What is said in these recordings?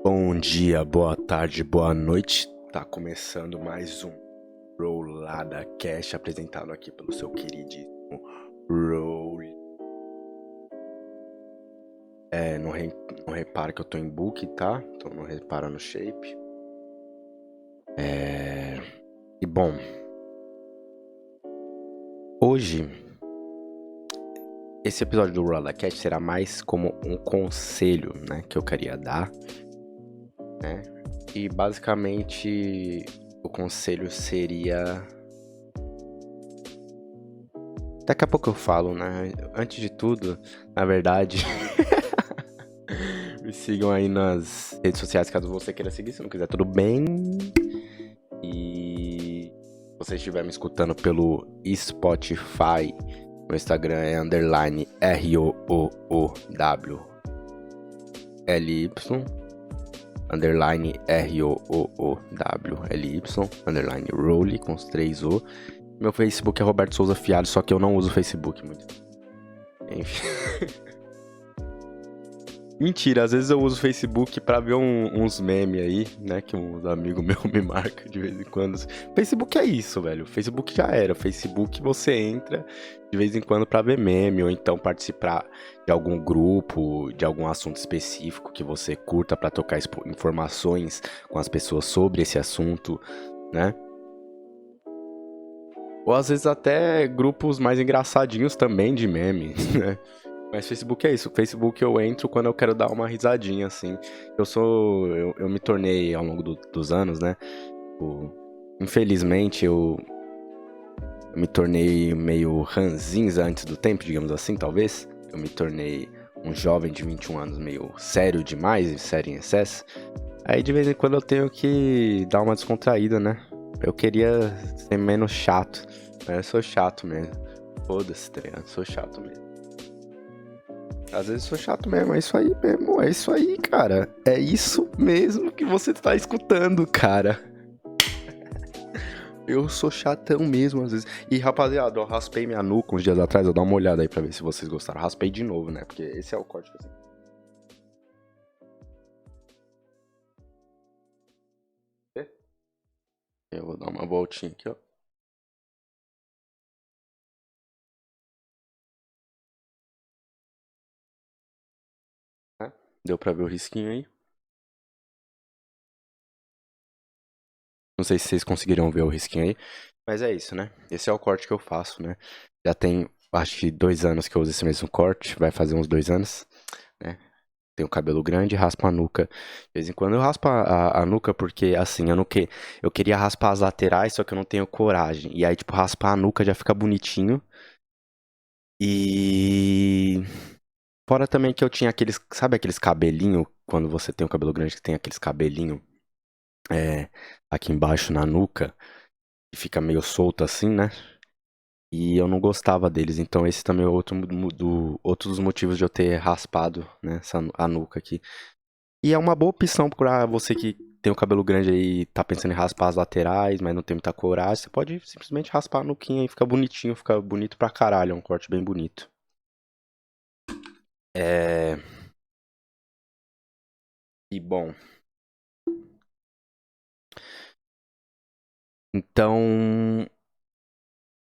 Bom dia, boa tarde, boa noite. Tá começando mais um Rollada Cash apresentado aqui pelo seu queridíssimo Roll. Não repara que eu tô em book, tá? Então não repara no shape. E bom, hoje esse episódio do Rollada Cash será mais como um conselho, né, que eu queria dar, né? E basicamente o conselho seria... Daqui a pouco eu falo, né? Antes de tudo, na verdade, me sigam aí nas redes sociais caso você queira seguir. Se não quiser, tudo bem. E se você estiver me escutando pelo Spotify, meu Instagram é _ ROOOWLY _ROOOWLY _Rolly com os 3 O. Meu Facebook é Roberto Souza Fialho, só que eu não uso o Facebook muito. Enfim. Mentira, às vezes eu uso o Facebook pra ver uns memes aí, né? Que uns amigos meus me marcam de vez em quando. Facebook é isso, velho. Facebook já era. Facebook você entra de vez em quando pra ver meme, ou então participar de algum grupo, de algum assunto específico que você curta pra trocar informações com as pessoas sobre esse assunto, né? Ou às vezes até grupos mais engraçadinhos também de meme, né? Mas Facebook é isso. Facebook eu entro quando eu quero dar uma risadinha, assim. Eu me tornei ao longo dos anos, né? Infelizmente eu me tornei meio ranzinza antes do tempo, digamos assim, talvez. Eu me tornei um jovem de 21 anos meio sério demais, sério em excesso. Aí de vez em quando eu tenho que dar uma descontraída, né? Eu queria ser menos chato, mas eu sou chato mesmo. Foda-se, tá ligado? Sou chato mesmo. Às vezes sou chato mesmo, é isso aí mesmo, é isso aí, cara. É isso mesmo que você tá escutando, cara. Eu sou chatão mesmo, às vezes. E, rapaziada, eu raspei minha nuca uns dias atrás, eu dou uma olhada aí pra ver se vocês gostaram. Raspei de novo, né? Porque esse é o corte que eu sei. Eu vou dar uma voltinha aqui, ó. Deu pra ver o risquinho aí? Não sei se vocês conseguiram ver o risquinho aí. Mas é isso, né? Esse é o corte que eu faço, né? Já tem, acho que 2 anos que eu uso esse mesmo corte. Vai fazer uns 2 anos, né? Tenho cabelo grande, raspo a nuca. De vez em quando eu raspo a nuca porque, assim, eu queria raspar as laterais, só que eu não tenho coragem. E aí, tipo, raspar a nuca já fica bonitinho. E... Fora também que eu tinha aqueles, sabe aqueles cabelinho, quando você tem o cabelo grande, que tem aqueles cabelinho aqui embaixo na nuca, que fica meio solto assim, né? E eu não gostava deles, então esse também é outro dos motivos de eu ter raspado, né, a nuca aqui. E é uma boa opção pra você que tem o cabelo grande aí e tá pensando em raspar as laterais, mas não tem muita coragem. Você pode simplesmente raspar a nuquinha e fica bonitinho, fica bonito pra caralho. É um corte bem bonito. É... E bom. Então,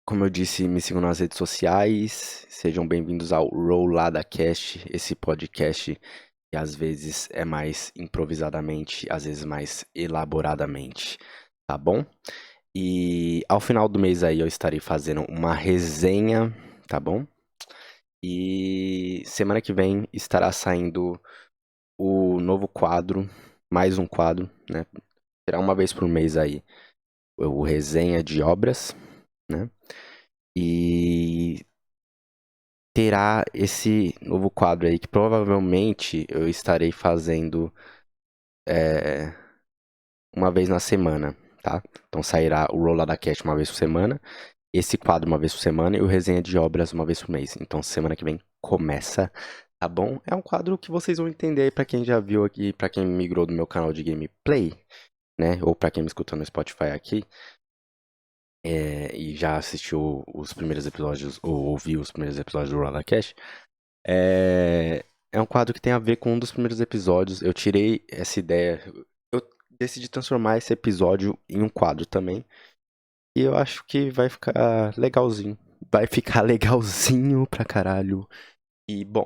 como eu disse, me sigam nas redes sociais. Sejam bem-vindos ao Rollada Cast, esse podcast que às vezes é mais improvisadamente, às vezes mais elaboradamente, tá bom? E ao final do mês aí eu estarei fazendo uma resenha, tá bom? E semana que vem estará saindo o novo quadro, mais um quadro, né? Será uma vez por mês aí o resenha de obras, né? E terá esse novo quadro aí que provavelmente eu estarei fazendo uma vez na semana, tá? Então sairá o Rollada Cast uma vez por semana, esse quadro uma vez por semana e o resenha de obras uma vez por mês. Então semana que vem começa, tá bom? É um quadro que vocês vão entender aí pra quem já viu aqui, pra quem migrou do meu canal de gameplay, né? Ou pra quem me escutou no Spotify aqui. E já assistiu os primeiros episódios, ou ouviu os primeiros episódios do Rollada Cast. é um quadro que tem a ver com um dos primeiros episódios. Eu tirei essa ideia. Eu decidi transformar esse episódio em um quadro também. E eu acho que vai ficar legalzinho. Vai ficar legalzinho pra caralho. E, bom,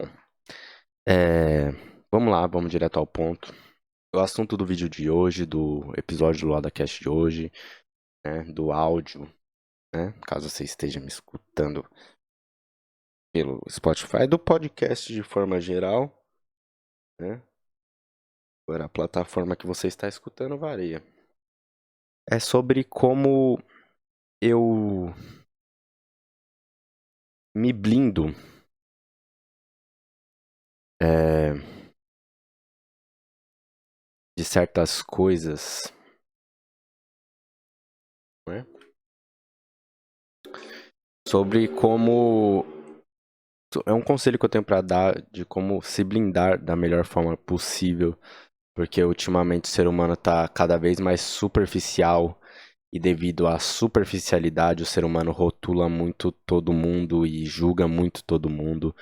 vamos lá, vamos direto ao ponto. O assunto do vídeo de hoje, do episódio do LadaCast de hoje, né, do áudio, né, caso você esteja me escutando pelo Spotify, do podcast de forma geral, né, agora a plataforma que você está escutando varia. É sobre como eu me blindo de certas coisas, né? Sobre como é um conselho que eu tenho pra dar de como se blindar da melhor forma possível, porque ultimamente o ser humano tá cada vez mais superficial e devido à superficialidade o ser humano rotula muito todo mundo e julga muito todo mundo.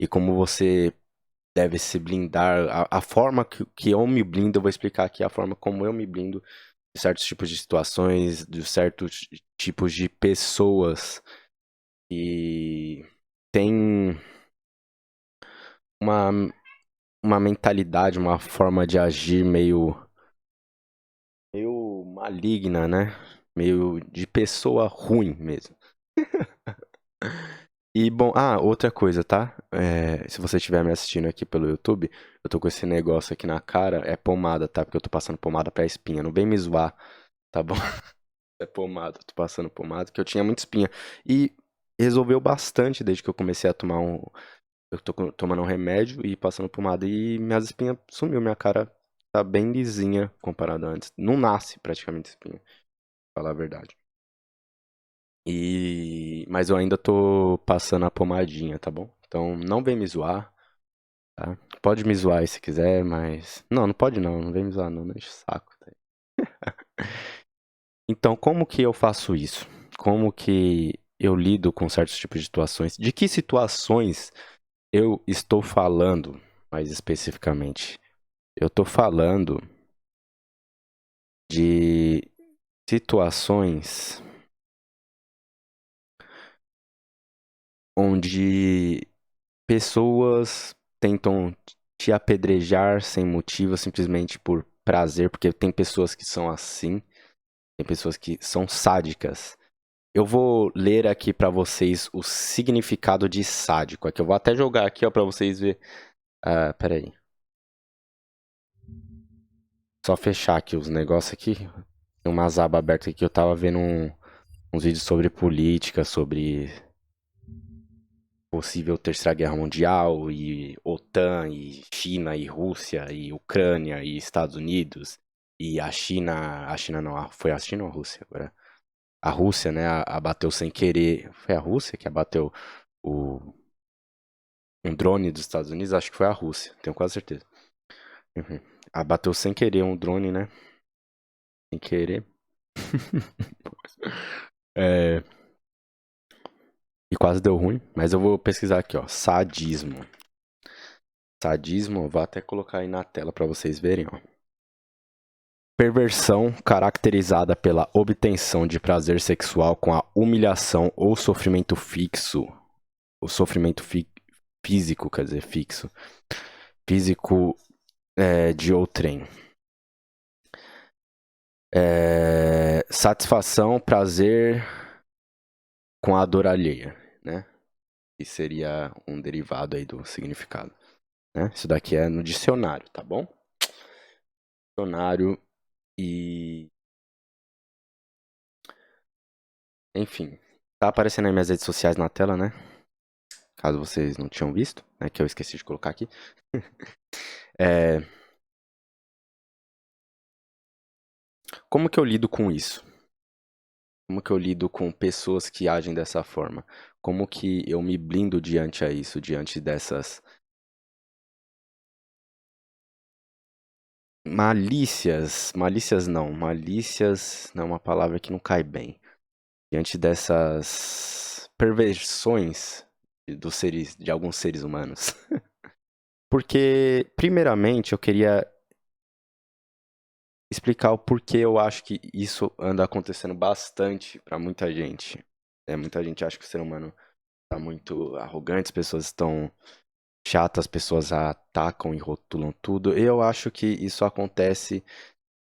E como você deve se blindar, a forma que eu me blindo, eu vou explicar aqui a forma como eu me blindo de certos tipos de situações, de certos tipos de pessoas que têm uma, uma mentalidade, uma forma de agir meio maligna, né? Meio de pessoa ruim mesmo. E bom, outra coisa, tá? Se você estiver me assistindo aqui pelo YouTube, eu tô com esse negócio aqui na cara, é pomada, tá? Porque eu tô passando pomada pra espinha. Não vem me zoar, tá bom? É pomada, tô passando pomada, que eu tinha muita espinha. E resolveu bastante desde que eu comecei a tomar um. Eu tô tomando um remédio e passando pomada. E minhas espinhas sumiu, minha cara tá bem lisinha comparado a antes. Não nasce praticamente espinha, pra falar a verdade. Mas eu ainda tô passando a pomadinha, tá bom? Então não vem me zoar, tá? Pode me zoar aí se quiser, mas. Não, não pode não, não vem me zoar não, não enche o saco. Tá? Então, como que eu faço isso? Como que eu lido com certos tipos de situações? De que situações eu estou falando, mais especificamente? Eu estou falando de situações onde pessoas tentam te apedrejar sem motivo, simplesmente por prazer, porque tem pessoas que são assim, tem pessoas que são sádicas. Eu vou ler aqui pra vocês o significado de sádico. Aqui eu vou até jogar aqui, ó, para vocês ver. Peraí. Só fechar aqui os negócios aqui. Tem umas abas abertas aqui que eu tava vendo uns vídeos sobre política, sobre possível Terceira Guerra Mundial, e OTAN, e China, e Rússia, e Ucrânia, e Estados Unidos, e a China não, foi a China ou a Rússia? Agora, a Rússia, né, abateu sem querer, foi a Rússia que abateu o, um drone dos Estados Unidos? Acho que foi a Rússia, tenho quase certeza. Uhum. Abateu sem querer um drone, né, sem querer. É, e quase deu ruim, mas eu vou pesquisar aqui, ó, sadismo. Sadismo, vou até colocar aí na tela pra vocês verem, ó. Perversão caracterizada pela obtenção de prazer sexual com a humilhação ou sofrimento fixo. O sofrimento físico, quer dizer, fixo. Físico de outrem. Satisfação, prazer com a dor alheia, né? Que seria um derivado aí do significado. Né? Isso daqui é no dicionário, tá bom? Dicionário e... Enfim, tá aparecendo aí minhas redes sociais na tela, né? Caso vocês não tinham visto, né? Que eu esqueci de colocar aqui. Como que eu lido com isso? Como que eu lido com pessoas que agem dessa forma? Como que eu me blindo diante a isso, diante dessas malícias? Malícias não é uma palavra que não cai bem. Diante dessas perversões de alguns seres humanos. Porque, primeiramente, eu queria explicar o porquê eu acho que isso anda acontecendo bastante pra muita gente. Muita gente acha que o ser humano tá muito arrogante, as pessoas estão chatas, as pessoas atacam e rotulam tudo. Eu acho que isso acontece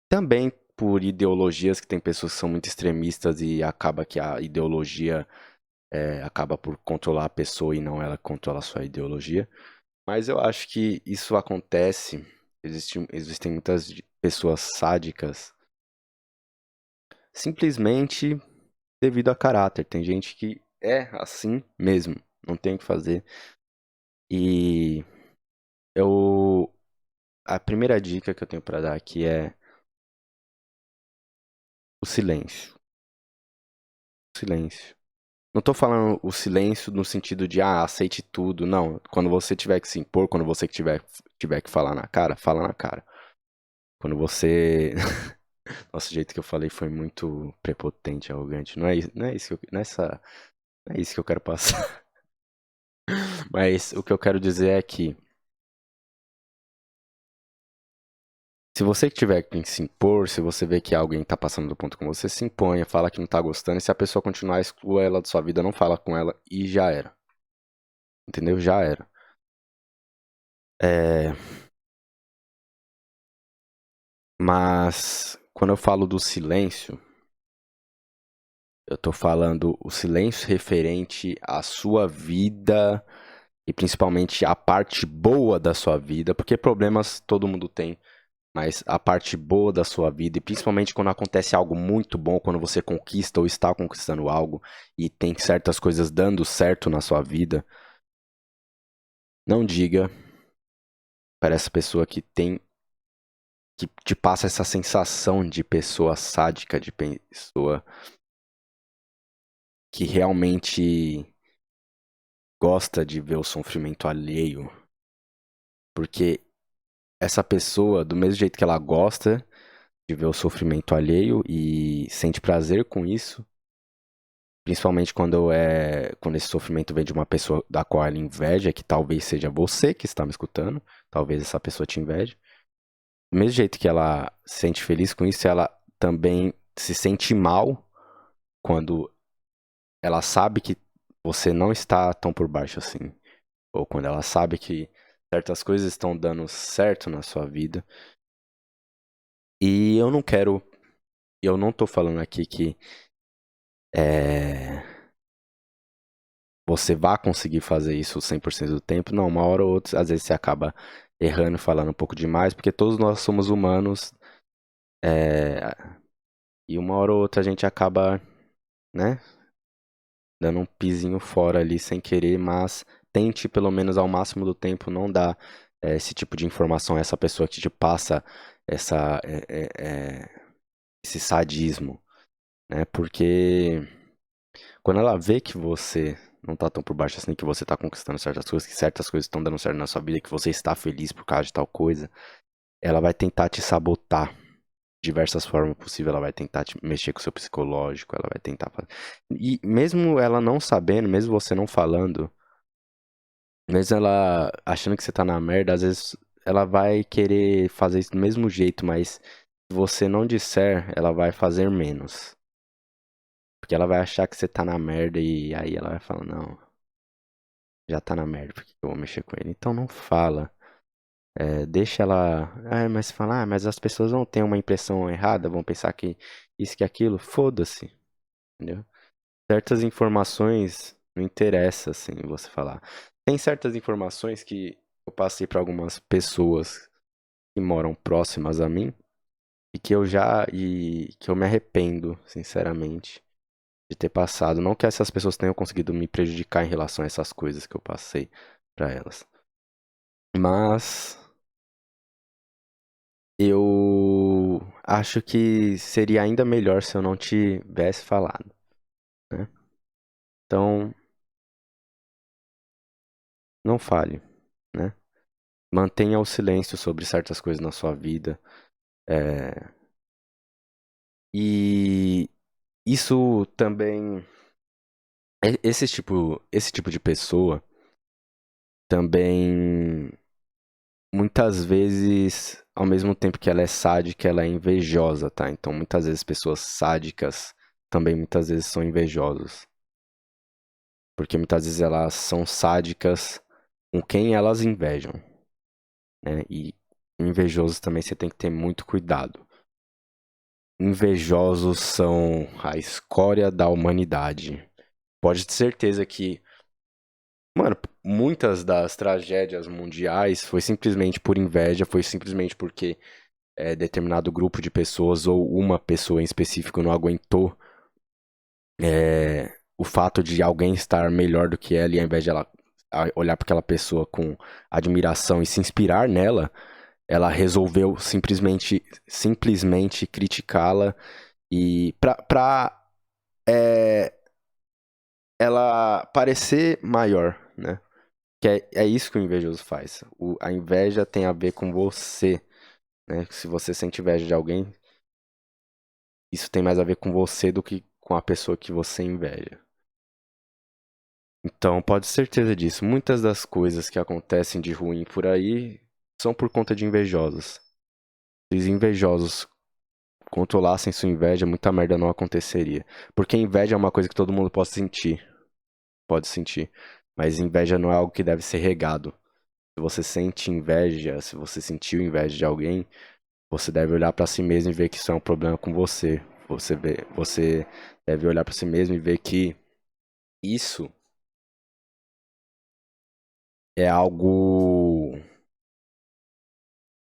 também por ideologias, que tem pessoas que são muito extremistas e acaba que a ideologia acaba por controlar a pessoa e não ela controla a sua ideologia. Mas eu acho que isso acontece, existem muitas pessoas sádicas, simplesmente devido a caráter. Tem gente que é assim mesmo, não tem o que fazer. E eu a primeira dica que eu tenho pra dar aqui é o silêncio. O silêncio. Não tô falando o silêncio no sentido de aceite tudo, não. Quando você tiver que se impor, quando você tiver que falar na cara, fala na cara. Quando você Nossa, o jeito que eu falei foi muito prepotente, arrogante. Não é isso que não é isso que eu quero passar. Mas o que eu quero dizer é que se você tiver que se impor, se você vê que alguém tá passando do ponto com você, se imponha, fala que não tá gostando, e se a pessoa continuar, exclua ela da sua vida, não fala com ela e já era. Entendeu? Já era. É... Mas quando eu falo do silêncio, eu tô falando o silêncio referente à sua vida e principalmente a parte boa da sua vida, porque problemas todo mundo tem, mas a parte boa da sua vida, e principalmente quando acontece algo muito bom, quando você conquista ou está conquistando algo e tem certas coisas dando certo na sua vida, não diga para essa pessoa que te passa essa sensação de pessoa sádica, de pessoa que realmente gosta de ver o sofrimento alheio, porque essa pessoa, do mesmo jeito que ela gosta de ver o sofrimento alheio e sente prazer com isso, principalmente quando esse sofrimento vem de uma pessoa da qual ela inveja, que talvez seja você que está me escutando, talvez essa pessoa te inveje. Do mesmo jeito que ela se sente feliz com isso, ela também se sente mal quando ela sabe que você não está tão por baixo assim, ou quando ela sabe que certas coisas estão dando certo na sua vida. E eu não tô falando aqui que é, você vai conseguir fazer isso 100% do tempo. Não, uma hora ou outra, às vezes você acaba errando, falando um pouco demais, porque todos nós somos humanos, é, e uma hora ou outra a gente acaba, né, dando um pizinho fora ali sem querer, mas tente pelo menos ao máximo do tempo não dar esse tipo de informação a essa pessoa que te passa essa, esse sadismo, né, porque quando ela vê que você não tá tão por baixo assim, que você tá conquistando certas coisas, que certas coisas estão dando certo na sua vida, que você está feliz por causa de tal coisa, ela vai tentar te sabotar de diversas formas possíveis, ela vai tentar mexer com o seu psicológico, ela vai tentar fazer. E mesmo ela não sabendo, mesmo você não falando, mesmo ela achando que você tá na merda, às vezes ela vai querer fazer isso do mesmo jeito, mas se você não disser, ela vai fazer menos. Porque ela vai achar que você tá na merda e aí ela vai falar, não, já tá na merda, por que eu vou mexer com ele? Então não fala. Deixa ela. Ah, mas falar, mas as pessoas vão ter uma impressão errada, vão pensar que isso que aquilo. Foda-se, entendeu? Certas informações não interessa, assim, você falar. Tem certas informações que eu passei para algumas pessoas que moram próximas a mim e que eu me arrependo, sinceramente, de ter passado. Não que essas pessoas tenham conseguido me prejudicar em relação a essas coisas que eu passei para elas. Mas eu acho que seria ainda melhor se eu não tivesse falado, né? Então, não fale, né? Mantenha o silêncio sobre certas coisas na sua vida. é, E isso também. Esse tipo de pessoa também muitas vezes, ao mesmo tempo que ela é sádica, ela é invejosa, tá? Então, muitas vezes pessoas sádicas também muitas vezes são invejosas. Porque muitas vezes elas são sádicas com quem elas invejam, né? E invejosos também você tem que ter muito cuidado. Invejosos são a escória da humanidade. Pode ter certeza que, mano, muitas das tragédias mundiais foi simplesmente por inveja, foi simplesmente porque determinado grupo de pessoas ou uma pessoa em específico não aguentou o fato de alguém estar melhor do que ela e ao invés de ela olhar para aquela pessoa com admiração e se inspirar nela, ela resolveu simplesmente criticá-la e é, ela parecer maior, né? Que é isso que o invejoso faz. A inveja tem a ver com você, né? Se você sente inveja de alguém, isso tem mais a ver com você do que com a pessoa que você inveja. Então, pode ter certeza disso. Muitas das coisas que acontecem de ruim por aí são por conta de invejosos. Se os invejosos controlassem sua inveja, muita merda não aconteceria. Porque inveja é uma coisa que todo mundo pode sentir. Mas inveja não é algo que deve ser regado. Se você sente inveja, se você sentiu inveja de alguém, você deve olhar pra si mesmo e ver que isso é um problema com você. Você deve olhar pra si mesmo e ver que isso é algo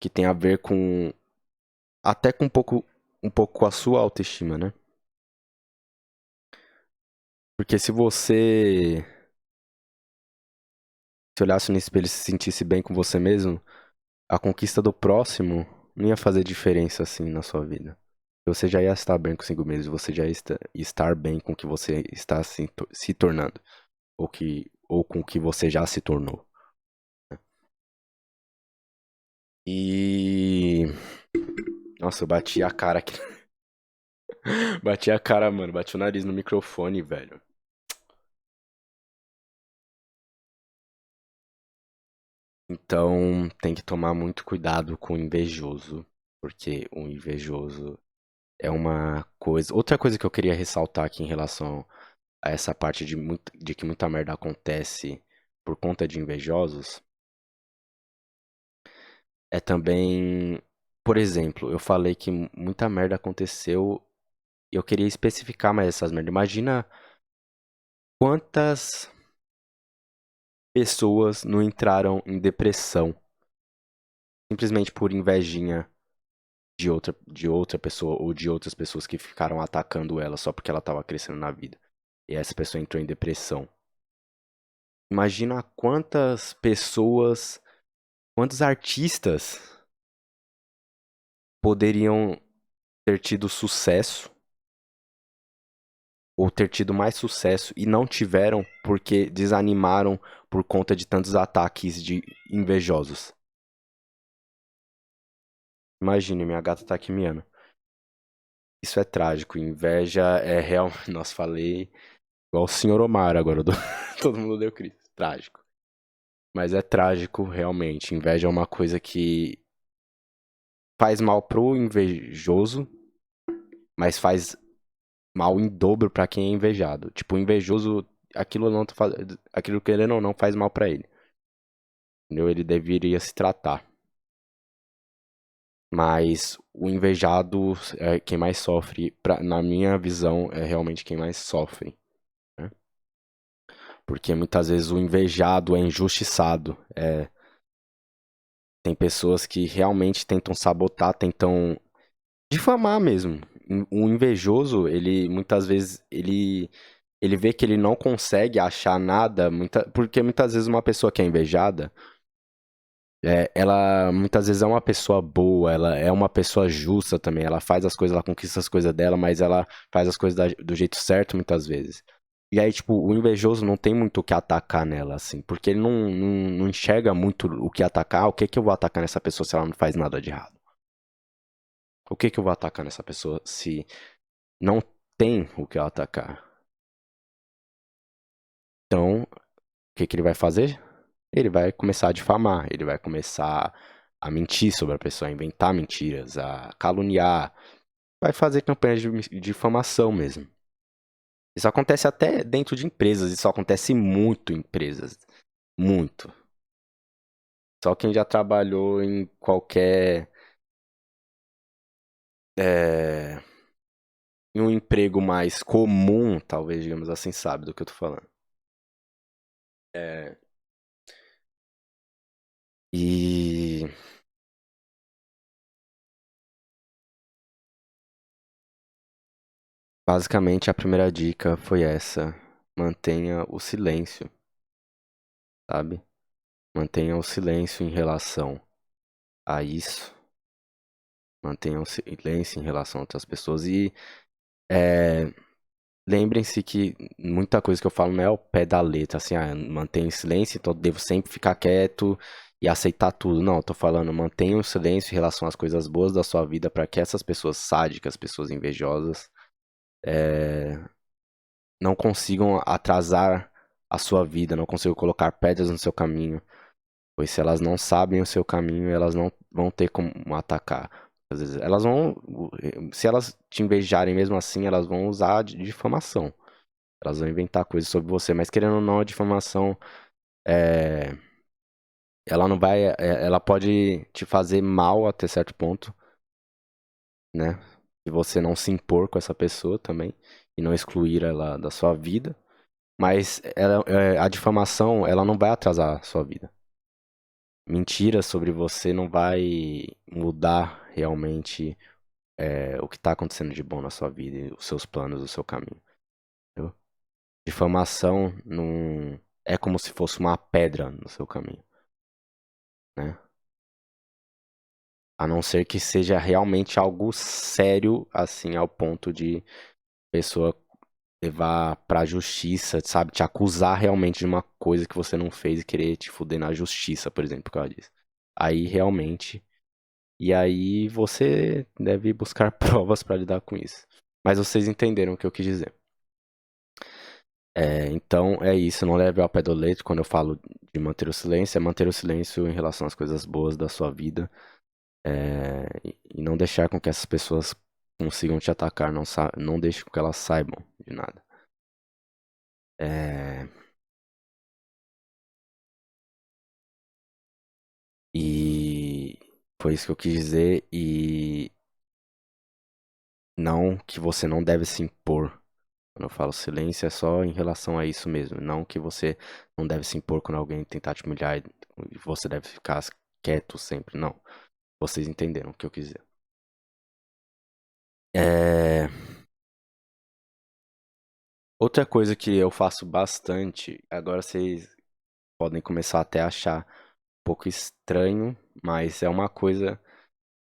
que tem a ver com até com um pouco com a sua autoestima, né? Porque se você se olhasse no espelho e se sentisse bem com você mesmo, a conquista do próximo não ia fazer diferença assim na sua vida. Você já ia estar bem consigo mesmo, você já ia estar bem com o que você está se tornando, ou com o que você já se tornou. E. Nossa, eu bati a cara aqui. Bati a cara, mano. Bati o nariz no microfone, velho. Então, tem que tomar muito cuidado com o invejoso. Porque o invejoso é uma coisa. Outra coisa que eu queria ressaltar aqui em relação a essa parte de que muita merda acontece por conta de invejosos é também. Por exemplo, eu falei que muita merda aconteceu e eu queria especificar mais essas merdas. Imagina quantas pessoas não entraram em depressão simplesmente por invejinha de outra pessoa ou de outras pessoas que ficaram atacando ela só porque ela tava crescendo na vida. E essa pessoa entrou em depressão. Imagina quantas pessoas, quantos artistas poderiam ter tido sucesso ou ter tido mais sucesso e não tiveram porque desanimaram por conta de tantos ataques de invejosos. Imagine, minha gata tá aqui miando. Isso é trágico. Inveja é real. Nossa, falei igual o senhor Omar agora. Todo mundo deu Cristo. Trágico. Mas é trágico, realmente. Inveja é uma coisa que faz mal pro invejoso, mas faz mal em dobro pra quem é invejado. Tipo, o invejoso, aquilo querendo ou não faz mal pra ele. Entendeu? Ele deveria se tratar. Mas o invejado é quem mais sofre. Na minha visão, é realmente quem mais sofre. Né? Porque muitas vezes o invejado é injustiçado. Tem pessoas que realmente tentam sabotar, tentam difamar mesmo. O invejoso, ele muitas vezes ele vê que ele não consegue achar nada, porque muitas vezes uma pessoa que é invejada, ela muitas vezes é uma pessoa boa, ela é uma pessoa justa também, ela faz as coisas, ela conquista as coisas dela, mas ela faz as coisas do jeito certo muitas vezes. E aí, tipo, o invejoso não tem muito o que atacar nela, assim, porque ele não enxerga muito o que atacar. O que que eu vou atacar nessa pessoa se ela não faz nada de errado? O que que eu vou atacar nessa pessoa se não tem o que eu atacar? Então, o que que ele vai fazer? Ele vai começar a difamar, ele vai começar a mentir sobre a pessoa, a inventar mentiras, a caluniar, vai fazer campanhas de difamação mesmo. Isso acontece até dentro de empresas, isso acontece muito em empresas, muito. Só quem já trabalhou em qualquer é, em um emprego mais comum, talvez, digamos assim, sabe do que eu tô falando. É, e basicamente a primeira dica foi essa: mantenha o silêncio, sabe? Mantenha o silêncio em relação a isso. Mantenha o silêncio em relação a outras pessoas. E é, lembrem-se que muita coisa que eu falo não é ao pé da letra, assim, mantenha o silêncio, então eu devo sempre ficar quieto e aceitar tudo. Não, eu tô falando, mantenha o silêncio em relação às coisas boas da sua vida para que essas pessoas sádicas, pessoas invejosas, é, não consigam atrasar a sua vida, não consigam colocar pedras no seu caminho. Pois se elas não sabem o seu caminho, elas não vão ter como atacar. Às vezes, elas vão. Se elas te invejarem mesmo assim, elas vão usar de difamação. Elas vão inventar coisas sobre você. Mas querendo ou não, a difamação. É, ela não vai. Ela pode te fazer mal até certo ponto, né? Se você não se impor com essa pessoa também. E não excluir ela da sua vida. Mas a difamação, ela não vai atrasar a sua vida. Mentira sobre você não vai mudar realmente o que está acontecendo de bom na sua vida, e os seus planos, o seu caminho. Entendeu? Difamação não é como se fosse uma pedra no seu caminho, né? A não ser que seja realmente algo sério, assim, ao ponto de pessoa levar pra justiça, sabe? Te acusar realmente de uma coisa que você não fez e querer te fuder na justiça, por exemplo, por causa disso. Aí realmente. E aí você deve buscar provas para lidar com isso. Mas vocês entenderam o que eu quis dizer. Então é isso, não leve ao pé da letra quando eu falo de manter o silêncio, é manter o silêncio em relação às coisas boas da sua vida, e não deixar com que essas pessoas consigam te atacar, não deixe com que elas saibam de nada. É, e foi isso que eu quis dizer, e não que você não deve se impor. Quando eu falo silêncio, é só em relação a isso mesmo. Não que você não deve se impor quando alguém tentar te humilhar e você deve ficar quieto sempre. Não. Vocês entenderam o que eu quis dizer. É... Outra coisa que eu faço bastante, agora vocês podem começar até a achar um pouco estranho, mas é uma coisa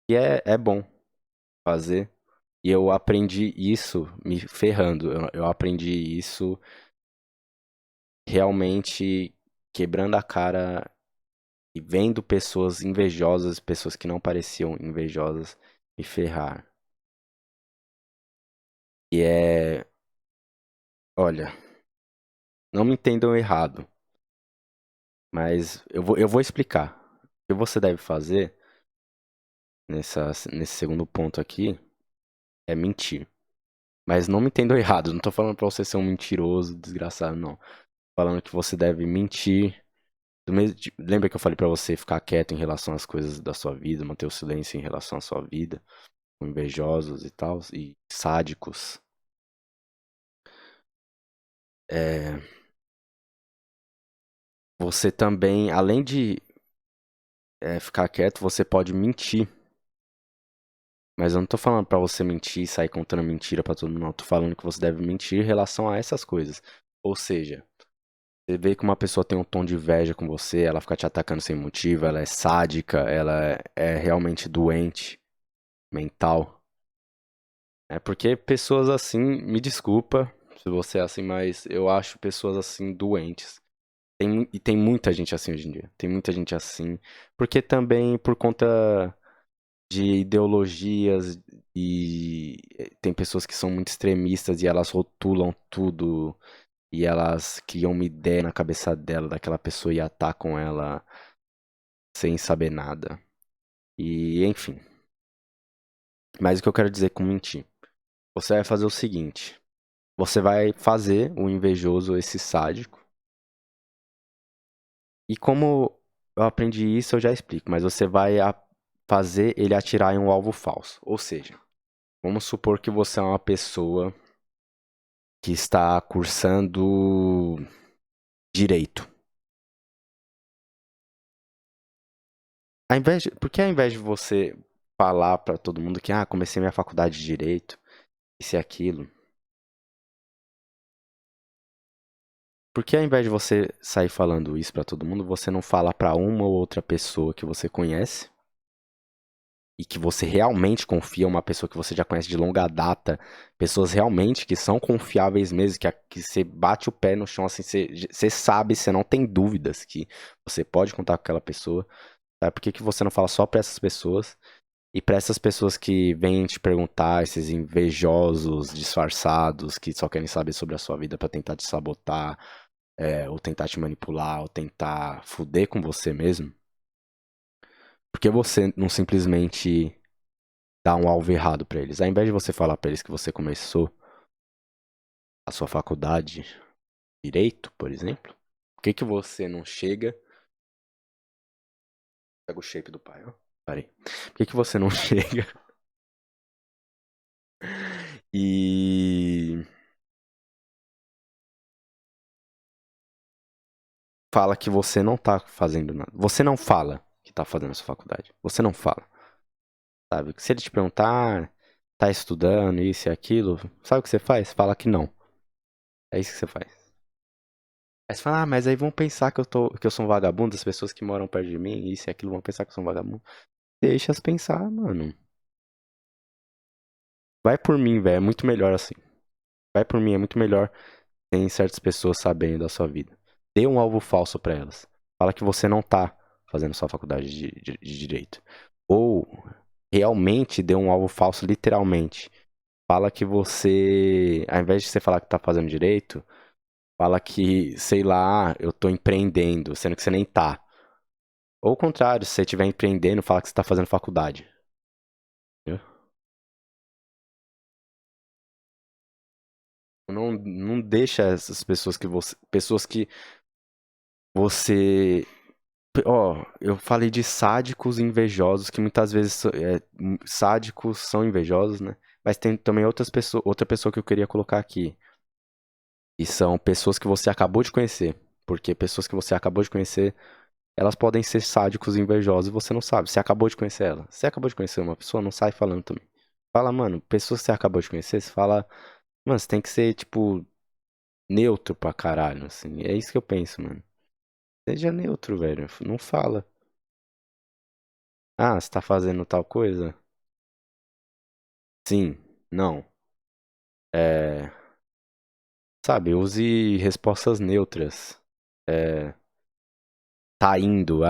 que é bom fazer. E eu aprendi isso me ferrando. Eu aprendi isso realmente quebrando a cara e vendo pessoas invejosas, pessoas que não pareciam invejosas, me ferrar. E olha, não me entendam errado, mas eu vou explicar. O que você deve fazer nesse segundo ponto aqui é mentir. Mas não me entendam errado, não tô falando pra você ser um mentiroso, desgraçado, não. Tô falando que você deve mentir. Lembra que eu falei pra você ficar quieto em relação às coisas da sua vida, manter o silêncio em relação à sua vida, com invejosos e tal, e sádicos. É, Você também, além de ficar quieto, você pode mentir. Mas eu não tô falando pra você mentir e sair contando mentira pra todo mundo, não. Eu tô falando que você deve mentir em relação a essas coisas. Ou seja, você vê que uma pessoa tem um tom de inveja com você, ela fica te atacando sem motivo, ela é sádica, ela é realmente doente, mental. É porque pessoas assim, me desculpa se você é assim, mas eu acho pessoas assim doentes. E tem muita gente assim hoje em dia. Tem muita gente assim. Porque também por conta de ideologias e tem pessoas que são muito extremistas e elas rotulam tudo e elas criam uma ideia na cabeça dela daquela pessoa e atacam ela sem saber nada. E, enfim. Mas o que eu quero dizer com mentir? Você vai fazer o seguinte. Você vai fazer o invejoso, esse sádico. E como eu aprendi isso, eu já explico. Mas você vai fazer ele atirar em um alvo falso. Ou seja, vamos supor que você é uma pessoa que está cursando direito. Porque ao invés de você falar pra todo mundo que, comecei minha faculdade de direito, isso e aquilo. Porque ao invés de você sair falando isso pra todo mundo, você não fala pra uma ou outra pessoa que você conhece e que você realmente confia, uma pessoa que você já conhece de longa data, pessoas realmente que são confiáveis mesmo, que você bate o pé no chão assim, você sabe, você não tem dúvidas que você pode contar com aquela pessoa. Sabe? Por que que você não fala só pra essas pessoas? E para essas pessoas que vêm te perguntar, esses invejosos disfarçados que só querem saber sobre a sua vida pra tentar te sabotar, ou tentar te manipular, ou tentar fuder com você mesmo, por que você não simplesmente dá um alvo errado pra eles? Ao invés de você falar pra eles que você começou a sua faculdade de direito, por exemplo, por que que você não chega. Pega o shape do pai, ó. Parei. Por que que você não chega e fala que você não tá fazendo nada? Você não fala que tá fazendo a sua faculdade. Você não fala. Sabe? Se ele te perguntar, tá estudando isso e aquilo, sabe o que você faz? Fala que não. É isso que você faz. Aí você fala, mas aí vão pensar que eu sou um vagabundo, as pessoas que moram perto de mim, isso e aquilo vão pensar que eu sou um vagabundo. Deixa as pensar, mano. Vai por mim, velho, é muito melhor assim. Vai por mim, é muito melhor. Tem certas pessoas sabendo da sua vida. Dê um alvo falso pra elas. Fala que você não tá fazendo sua faculdade de direito. Ou realmente dê um alvo falso, literalmente. Fala que você, ao invés de você falar que tá fazendo direito, fala que, sei lá, eu tô empreendendo, sendo que você nem tá. Ou o contrário, se você estiver empreendendo, fala que você tá fazendo faculdade. Entendeu? Não deixa essas pessoas que você. Ó, eu falei de sádicos e invejosos, que muitas vezes sádicos são invejosos, né? Mas tem também outra pessoa que eu queria colocar aqui. E são pessoas que você acabou de conhecer. Porque pessoas que você acabou de conhecer, elas podem ser sádicos e invejosos e você não sabe. Você acabou de conhecer ela. Você acabou de conhecer uma pessoa, não sai falando também. Fala, mano, pessoas que você acabou de conhecer, você fala, mano, você tem que ser, tipo, neutro pra caralho, assim. É isso que eu penso, mano. Seja neutro, velho. Não fala. Ah, você tá fazendo tal coisa? Sim, não. É, sabe, use respostas neutras. É, tá indo,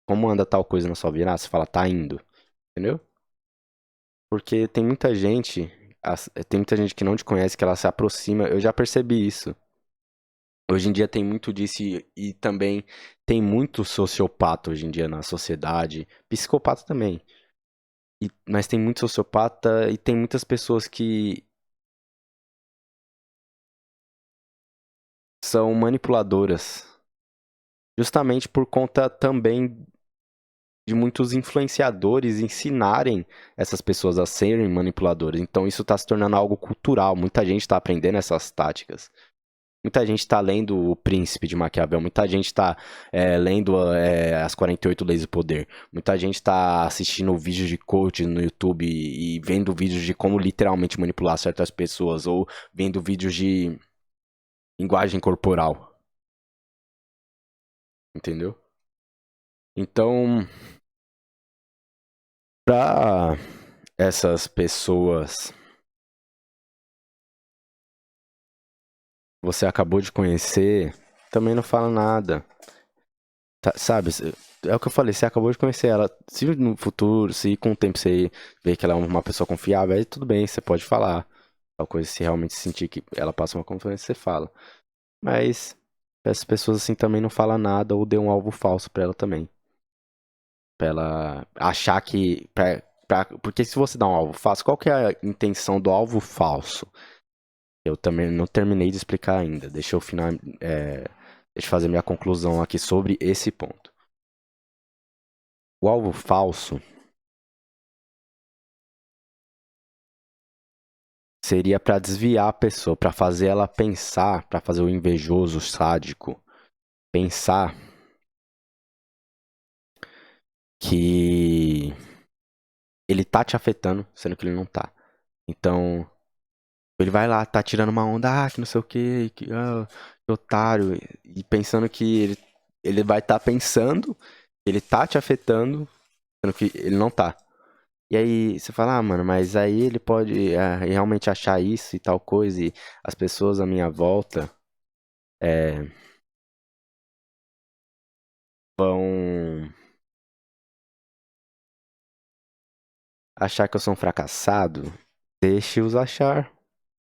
como anda tal coisa na sua vida? Ah, você fala tá indo, entendeu? Porque tem muita gente que não te conhece, que ela se aproxima. Eu já percebi isso. Hoje em dia tem muito disso e também tem muito sociopata hoje em dia na sociedade. Psicopata também. Mas tem muito sociopata e tem muitas pessoas que são manipuladoras. Justamente por conta também de muitos influenciadores ensinarem essas pessoas a serem manipuladores. Então isso está se tornando algo cultural. Muita gente está aprendendo essas táticas. Muita gente está lendo O Príncipe de Maquiavel. Muita gente está lendo As 48 Leis do Poder. Muita gente está assistindo vídeos de coach no YouTube e vendo vídeos de como literalmente manipular certas pessoas. Ou vendo vídeos de linguagem corporal. Entendeu? Então, para essas pessoas que você acabou de conhecer, também não fala nada. Sabe? É o que eu falei, você acabou de conhecer ela. Se no futuro, se com o tempo você vê que ela é uma pessoa confiável, aí tudo bem, você pode falar. Tal coisa, se realmente sentir que ela passa uma confiança, você fala. Mas essas pessoas assim também não falam nada ou dê um alvo falso pra ela também. Pra ela achar que. Porque se você dá um alvo falso, qual que é a intenção do alvo falso? Eu também não terminei de explicar ainda. Deixa eu fazer minha conclusão aqui sobre esse ponto. O alvo falso seria pra desviar a pessoa, pra fazer ela pensar, pra fazer o invejoso, sádico, pensar que ele tá te afetando, sendo que ele não tá. Então, ele vai lá, tá tirando uma onda, que não sei o que otário, e pensando que ele vai estar pensando, ele tá te afetando, sendo que ele não tá. E aí você fala, mano, mas aí ele pode realmente achar isso e tal coisa, e as pessoas à minha volta vão achar que eu sou um fracassado. Deixe-os achar.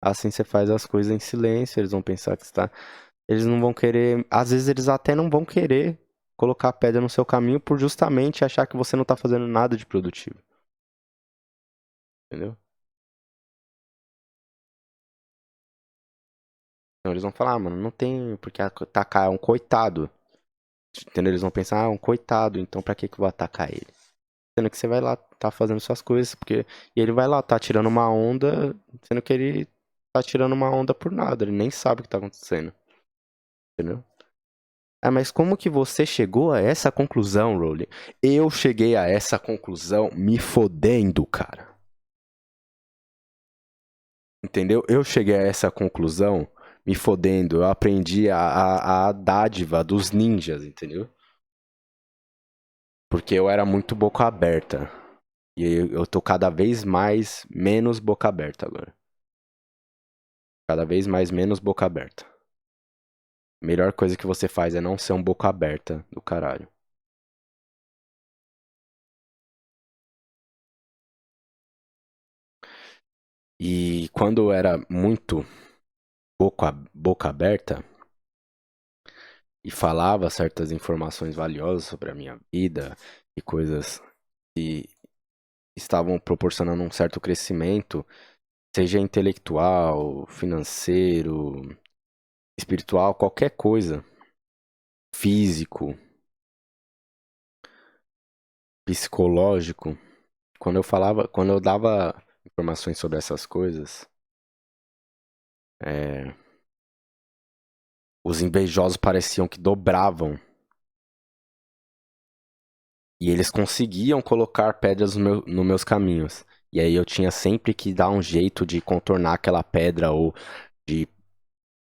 Assim você faz as coisas em silêncio, eles vão pensar que você tá. Eles não vão querer. Às vezes eles até não vão querer colocar pedra no seu caminho por justamente achar que você não tá fazendo nada de produtivo. Entendeu? Então eles vão falar, mano, não tem porque atacar, é um coitado. Entendeu? Eles vão pensar, é um coitado, então pra que eu vou atacar ele? Sendo que você vai lá, tá fazendo suas coisas, porque. E ele vai lá, tá tirando uma onda, sendo que ele tá tirando uma onda por nada, ele nem sabe o que tá acontecendo. Entendeu? Ah, mas como que você chegou a essa conclusão, Rowling? Eu cheguei a essa conclusão me fodendo, cara. Entendeu? Eu cheguei a essa conclusão me fodendo. Eu aprendi a dádiva dos ninjas, entendeu? Porque eu era muito boca aberta. E eu tô cada vez mais menos boca aberta agora. Cada vez mais menos boca aberta. A melhor coisa que você faz é não ser um boca aberta do caralho. E quando eu era muito boca aberta e falava certas informações valiosas sobre a minha vida e coisas que estavam proporcionando um certo crescimento, seja intelectual, financeiro, espiritual, qualquer coisa, físico, psicológico, quando eu dava informações sobre essas coisas, é, os invejosos pareciam que dobravam. E eles conseguiam colocar pedras nos meus caminhos. E aí eu tinha sempre que dar um jeito de contornar aquela pedra ou de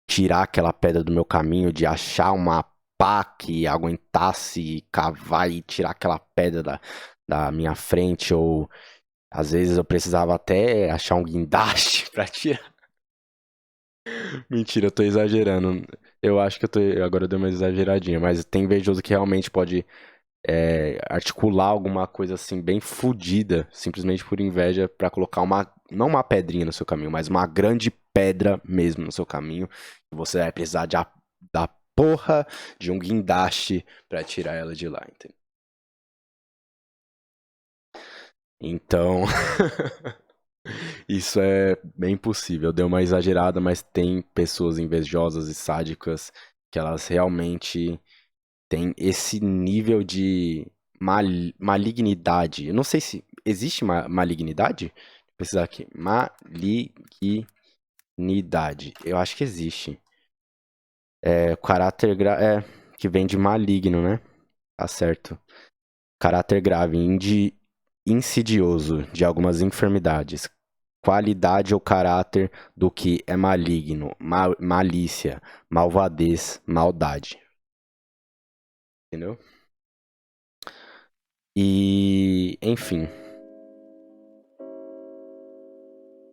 tirar aquela pedra do meu caminho, de achar uma pá que aguentasse cavar e tirar aquela pedra da minha frente. Ou às vezes eu precisava até achar um guindaste pra tirar. Mentira, eu tô exagerando. Eu acho que agora eu dei uma exageradinha, mas tem invejoso que realmente pode articular alguma coisa assim bem fodida, simplesmente por inveja, pra colocar não uma pedrinha no seu caminho, mas uma grande pedra mesmo no seu caminho. Você vai precisar da porra de um guindaste pra tirar ela de lá, entendeu? Então, isso é bem possível. Eu dei uma exagerada, mas tem pessoas invejosas e sádicas que elas realmente têm esse nível de malignidade. Eu não sei se existe malignidade. Vou precisar aqui. Malignidade. Eu acho que existe. É caráter que vem de maligno, né? Tá certo. Caráter grave, insidioso de algumas enfermidades. Qualidade ou caráter do que é maligno, malícia, malvadez, maldade. Entendeu? E, enfim.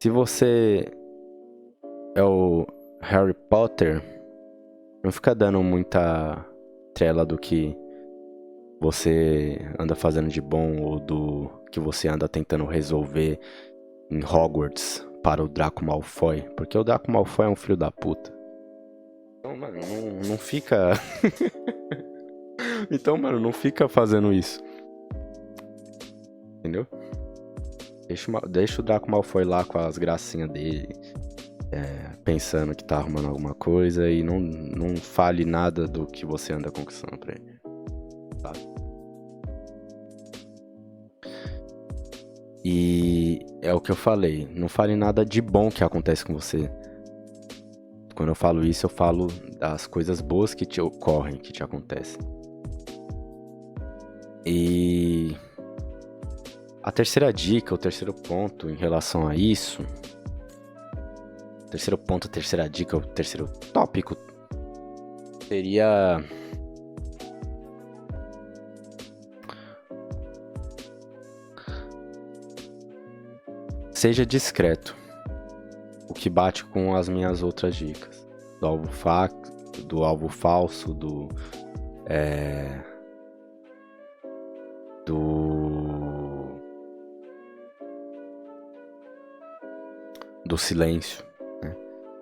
Se você é o Harry Potter, não fica dando muita trela do que você anda fazendo de bom ou do que você anda tentando resolver em Hogwarts para o Draco Malfoy, porque o Draco Malfoy é um filho da puta. Então, mano, não fica. Então, mano, não fica fazendo isso. entendeu? Deixa o Draco Malfoy lá com as gracinhas dele, pensando que tá arrumando alguma coisa e não fale nada do que você anda conquistando pra ele, tá? E é o que eu falei, não fale nada de bom que acontece com você. Quando eu falo isso, eu falo das coisas boas que te ocorrem, que te acontecem. E a terceira dica, o terceiro ponto em relação a isso, o terceiro ponto, a terceira dica, o terceiro tópico seria seja discreto, o que bate com as minhas outras dicas, do alvo falso, do silêncio, né?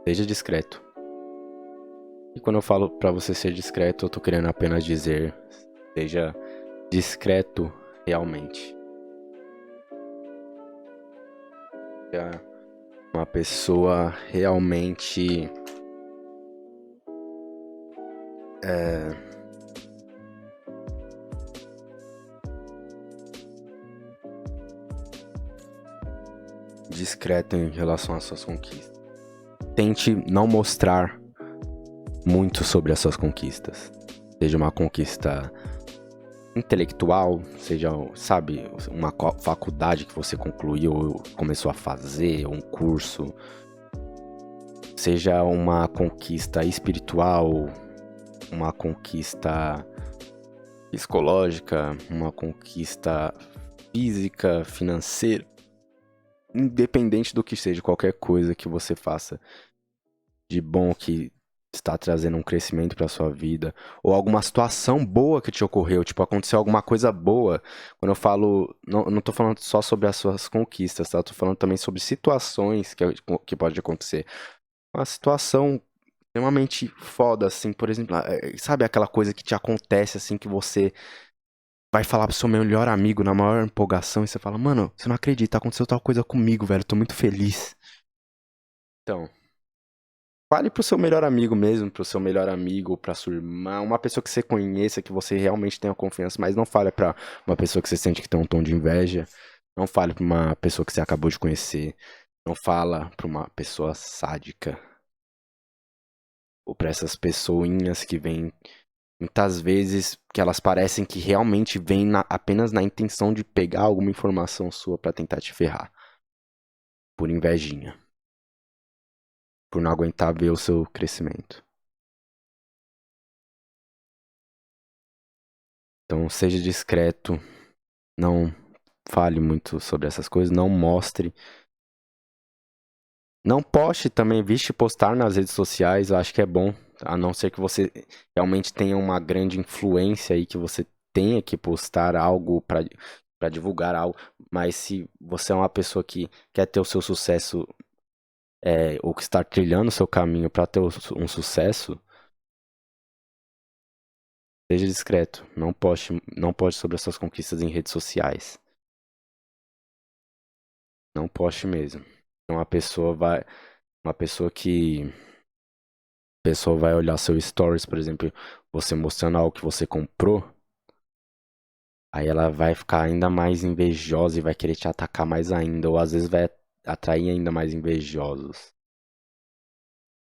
Seja discreto. E quando eu falo pra você ser discreto, eu tô querendo apenas dizer, seja discreto realmente. Seja uma pessoa realmente discreto em relação às suas conquistas. Tente não mostrar muito sobre as suas conquistas. Seja uma conquista intelectual, seja, sabe, uma faculdade que você concluiu ou começou a fazer, um curso, seja uma conquista espiritual, uma conquista psicológica, uma conquista física, financeira, independente do que seja, qualquer coisa que você faça de bom que está trazendo um crescimento para sua vida, ou alguma situação boa que te ocorreu, tipo, aconteceu alguma coisa boa. Quando eu falo, não tô falando só sobre as suas conquistas, tá? Eu tô falando também sobre situações que pode acontecer. Uma situação extremamente foda, assim, por exemplo, sabe aquela coisa que te acontece, assim, que você vai falar pro seu melhor amigo na maior empolgação e você fala, mano, você não acredita, aconteceu tal coisa comigo, velho, tô muito feliz. Então, fale pro seu melhor amigo mesmo, pro seu melhor amigo, pra sua irmã, uma pessoa que você conheça, que você realmente tenha confiança, mas não fale pra uma pessoa que você sente que tem um tom de inveja, não fale pra uma pessoa que você acabou de conhecer, não fala pra uma pessoa sádica, ou pra essas pessoinhas que vêm, muitas vezes, que elas parecem que realmente vêm apenas na intenção de pegar alguma informação sua pra tentar te ferrar, por invejinha, por não aguentar ver o seu crescimento. Então, seja discreto, não fale muito sobre essas coisas, não mostre. Não poste também, vixe postar nas redes sociais, eu acho que é bom, a não ser que você realmente tenha uma grande influência aí, que você tenha que postar algo para divulgar algo, mas se você é uma pessoa que quer ter o seu sucesso, ou que está trilhando o seu caminho para ter um sucesso, seja discreto, não poste sobre as suas conquistas em redes sociais. Não poste mesmo. Uma pessoa que a pessoa vai olhar seu stories, por exemplo, você mostrando algo que você comprou, aí ela vai ficar ainda mais invejosa e vai querer te atacar mais ainda, ou às vezes vai atrair ainda mais invejosos.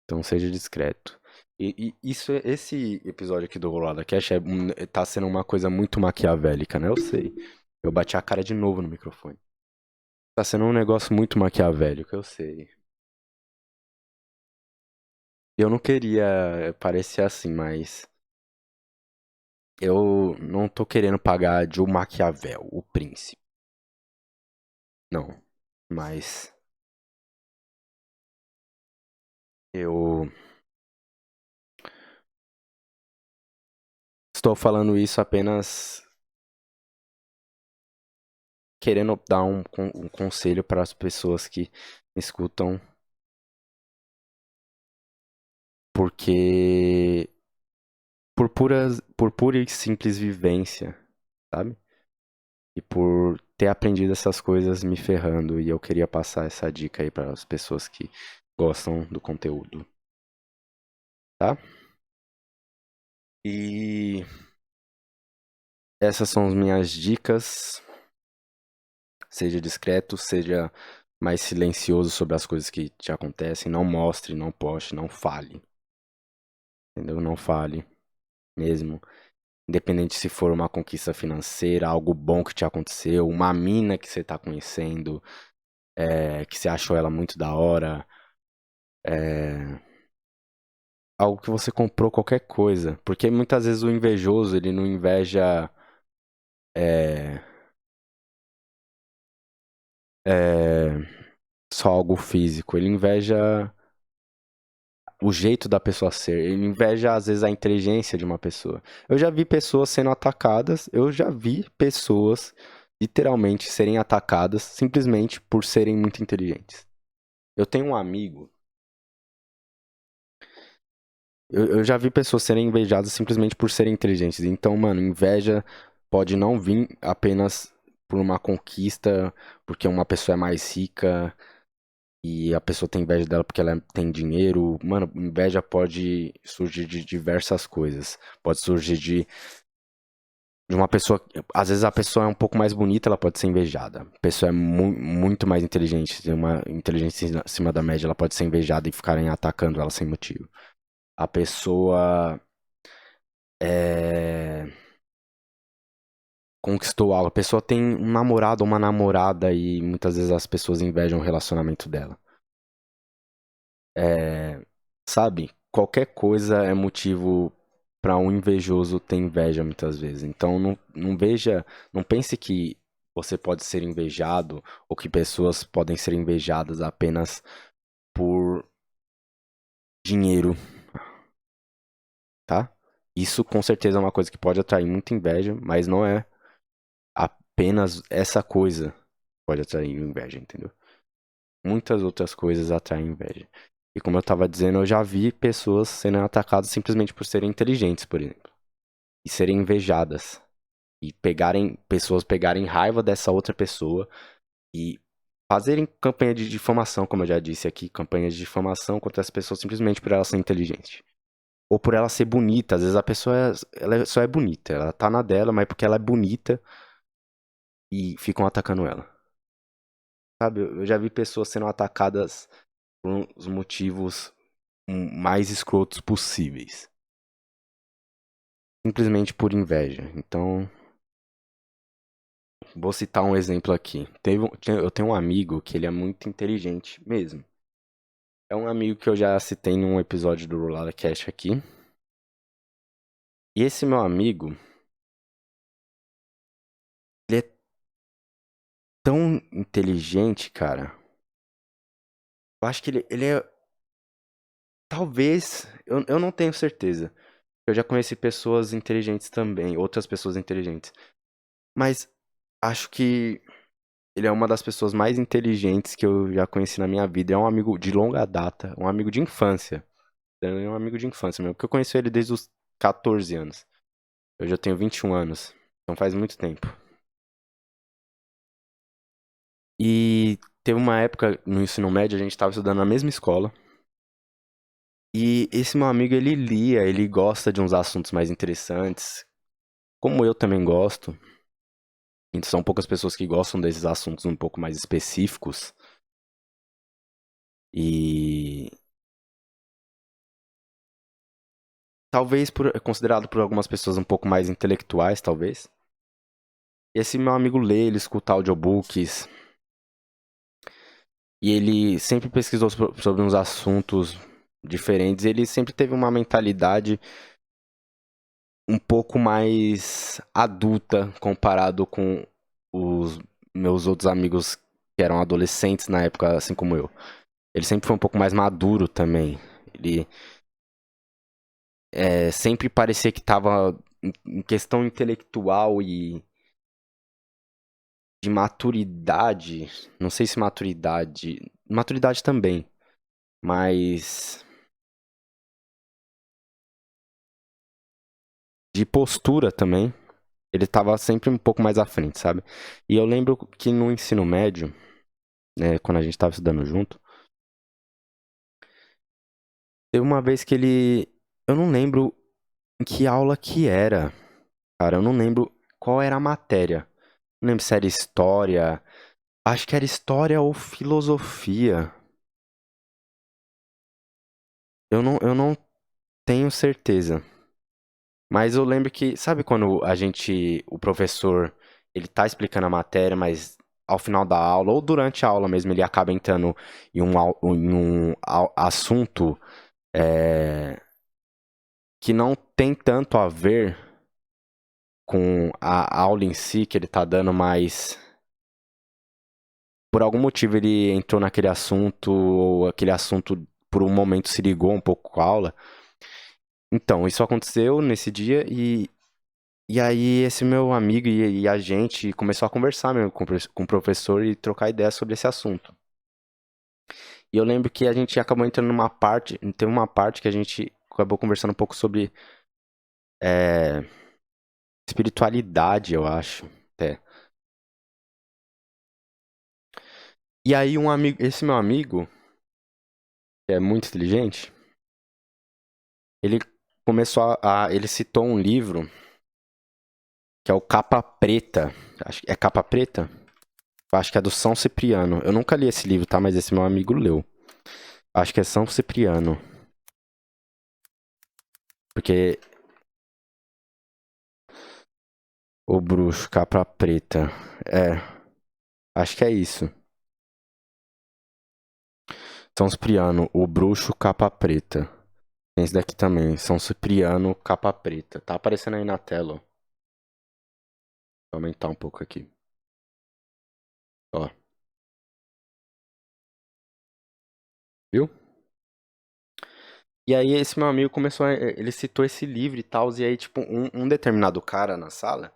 Então seja discreto. Esse episódio aqui do Rolada Cash tá sendo uma coisa muito maquiavélica, né? Eu sei. Eu bati a cara de novo no microfone. Tá sendo um negócio muito maquiavélico, eu sei. Eu não queria parecer assim, mas eu não tô querendo pagar de um Maquiavel, o príncipe. Não. Mas eu estou falando isso apenas querendo dar um conselho para as pessoas que me escutam, porque por pura e simples vivência, sabe? e por ter aprendido essas coisas me ferrando. E eu queria passar essa dica aí para as pessoas que gostam do conteúdo, tá? E essas são as minhas dicas. Seja discreto, seja mais silencioso sobre as coisas que te acontecem. Não mostre, não poste, não fale. Entendeu? Não fale mesmo. Independente se for uma conquista financeira, algo bom que te aconteceu, uma mina que você tá conhecendo, que você achou ela muito da hora, algo que você comprou, qualquer coisa. Porque muitas vezes o invejoso, ele não inveja é, é, só algo físico, ele inveja o jeito da pessoa ser, ele inveja às vezes a inteligência de uma pessoa. Eu já vi pessoas sendo atacadas, eu já vi pessoas literalmente serem atacadas simplesmente por serem muito inteligentes. Eu tenho um amigo, eu já vi pessoas serem invejadas simplesmente por serem inteligentes. Então, mano, inveja pode não vir apenas por uma conquista, porque uma pessoa é mais rica e a pessoa tem inveja dela porque ela tem dinheiro. Mano, inveja pode surgir de diversas coisas. Pode surgir de uma pessoa. Às vezes a pessoa é um pouco mais bonita, ela pode ser invejada. A pessoa é muito mais inteligente, tem uma inteligência acima da média, ela pode ser invejada e ficarem atacando ela sem motivo. A pessoa é, conquistou algo. A pessoa tem um namorado ou uma namorada e muitas vezes as pessoas invejam o relacionamento dela. É, sabe? Qualquer coisa é motivo para um invejoso ter inveja muitas vezes. Então não veja, não pense que você pode ser invejado ou que pessoas podem ser invejadas apenas por dinheiro, tá? Isso com certeza é uma coisa que pode atrair muita inveja, mas não é apenas essa coisa que pode atrair inveja, entendeu? Muitas outras coisas atraem inveja. E como eu tava dizendo, eu já vi pessoas sendo atacadas simplesmente por serem inteligentes, por exemplo. E serem invejadas. E pessoas pegarem raiva dessa outra pessoa e fazerem campanha de difamação, como eu já disse aqui, campanha de difamação contra as pessoas simplesmente por ela ser inteligente. Ou por ela ser bonita. Às vezes a pessoa ela só é bonita. Ela tá na dela, mas porque ela é bonita e ficam atacando ela. Sabe, eu já vi pessoas sendo atacadas por os motivos mais escrotos possíveis. Simplesmente por inveja. Então, vou citar um exemplo aqui. Eu tenho um amigo que ele é muito inteligente mesmo. É um amigo que eu já citei num episódio do Rolada Cash aqui. E esse meu amigo, ele é tão inteligente, cara. Eu acho que ele é. Talvez. Eu não tenho certeza. Eu já conheci pessoas inteligentes também, outras pessoas inteligentes. Mas acho que ele é uma das pessoas mais inteligentes que eu já conheci na minha vida. É um amigo de longa data, um amigo de infância. Ele é um amigo de infância mesmo, porque eu conheci ele desde os 14 anos. Eu já tenho 21 anos, então faz muito tempo. E teve uma época no ensino médio, a gente estava estudando na mesma escola. E esse meu amigo, ele lia, ele gosta de uns assuntos mais interessantes, como eu também gosto. Então, são poucas pessoas que gostam desses assuntos um pouco mais específicos. E talvez é considerado por algumas pessoas um pouco mais intelectuais, talvez. E esse meu amigo lê, ele escuta audiobooks. E ele sempre pesquisou sobre uns assuntos diferentes. Ele sempre teve uma mentalidade um pouco mais adulta comparado com os meus outros amigos que eram adolescentes na época, assim como eu. Ele sempre foi um pouco mais maduro também. Ele sempre parecia que estava em questão intelectual e de maturidade. Não sei se maturidade. Maturidade também. Mas de postura também. Ele tava sempre um pouco mais à frente, sabe? E eu lembro que no ensino médio, né, quando a gente tava estudando junto, teve uma vez que ele. Eu não lembro em que aula que era, cara. Eu não lembro qual era a matéria. Não lembro se era história. Acho que era história ou filosofia. Eu não tenho certeza. Mas eu lembro que, sabe quando o professor, ele tá explicando a matéria, mas ao final da aula, ou durante a aula mesmo, ele acaba entrando em um assunto que não tem tanto a ver com a aula em si que ele tá dando, mas por algum motivo ele entrou naquele assunto, ou aquele assunto por um momento se ligou um pouco com a aula. Então, isso aconteceu nesse dia e aí esse meu amigo e a gente começou a conversar mesmo com o professor e trocar ideias sobre esse assunto. E eu lembro que a gente acabou entrando numa parte, tem uma parte que a gente acabou conversando um pouco sobre é, espiritualidade, eu acho. Até. E aí esse meu amigo, que é muito inteligente, ele ele citou um livro que é o Capa Preta. Acho que é Capa Preta? Eu acho que é do São Cipriano. Eu nunca li esse livro, tá? Mas esse meu amigo leu. Acho que é São Cipriano. Porque o bruxo, capa preta. É, acho que é isso. São Cipriano, o bruxo, capa preta. Tem esse daqui também. São Cipriano, capa preta. Tá aparecendo aí na tela, ó. Vou aumentar um pouco aqui. Ó, viu? E aí esse meu amigo começou ele citou esse livro e tal, e aí, tipo, um determinado cara na sala,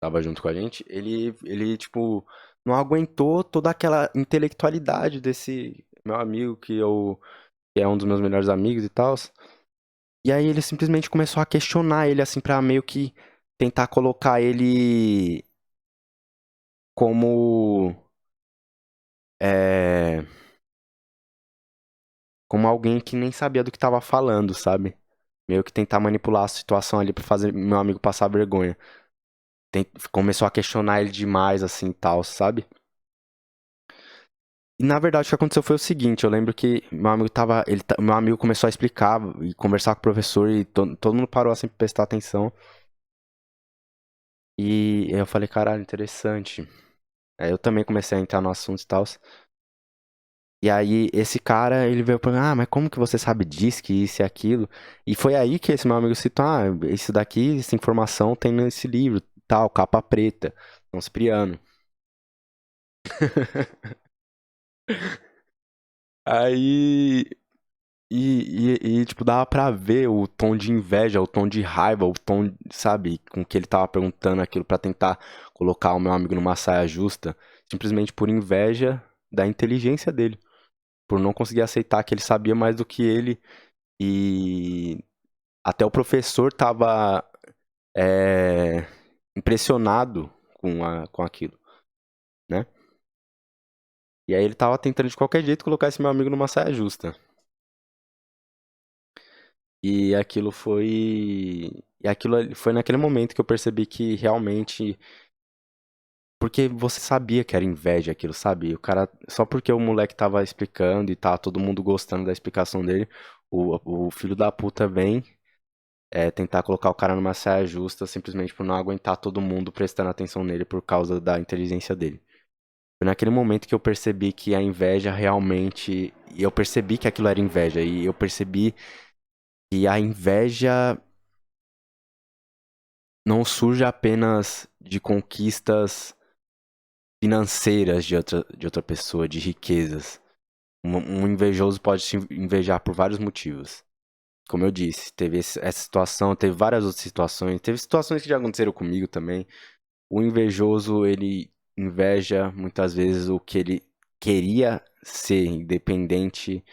tava junto com a gente, ele, tipo, não aguentou toda aquela intelectualidade desse meu amigo que é um dos meus melhores amigos e tal. E aí ele simplesmente começou a questionar ele, assim, pra meio que tentar colocar ele como. É, como alguém que nem sabia do que tava falando, sabe? Meio que tentar manipular a situação ali pra fazer meu amigo passar vergonha. Começou a questionar ele demais, assim, tal, sabe? E na verdade o que aconteceu foi o seguinte, eu lembro que meu amigo tava. Meu amigo começou a explicar e conversar com o professor e todo mundo parou assim pra prestar atenção. E eu falei, caralho, interessante. Aí eu também comecei a entrar no assunto e tal. E aí, esse cara, ele veio pra mim, mas como que você sabe disso, que isso e aquilo? E foi aí que esse meu amigo citou, isso daqui, essa informação tem nesse livro, tal, capa preta, São Cipriano. Aí, tipo, dava pra ver o tom de inveja, o tom de raiva, o tom, sabe, com que ele tava perguntando aquilo pra tentar colocar o meu amigo numa saia justa, simplesmente por inveja da inteligência dele, por não conseguir aceitar que ele sabia mais do que ele e até o professor tava impressionado com aquilo, né? E aí ele tava tentando de qualquer jeito colocar esse meu amigo numa saia justa. E aquilo foi. E aquilo foi naquele momento que eu percebi que realmente. Porque você sabia que era inveja aquilo, sabe? O cara. Só porque o moleque tava explicando e tá todo mundo gostando da explicação dele, o filho da puta vem tentar colocar o cara numa saia justa simplesmente por não aguentar todo mundo prestando atenção nele por causa da inteligência dele. Foi naquele momento que eu percebi que a inveja realmente. E eu percebi que aquilo era inveja. E eu percebi que a inveja não surge apenas de conquistas financeiras de outra pessoa, de riquezas. Um invejoso pode te invejar por vários motivos. Como eu disse, teve essa situação, teve várias outras situações, teve situações que já aconteceram comigo também. O invejoso, ele inveja muitas vezes o que ele queria ser, independente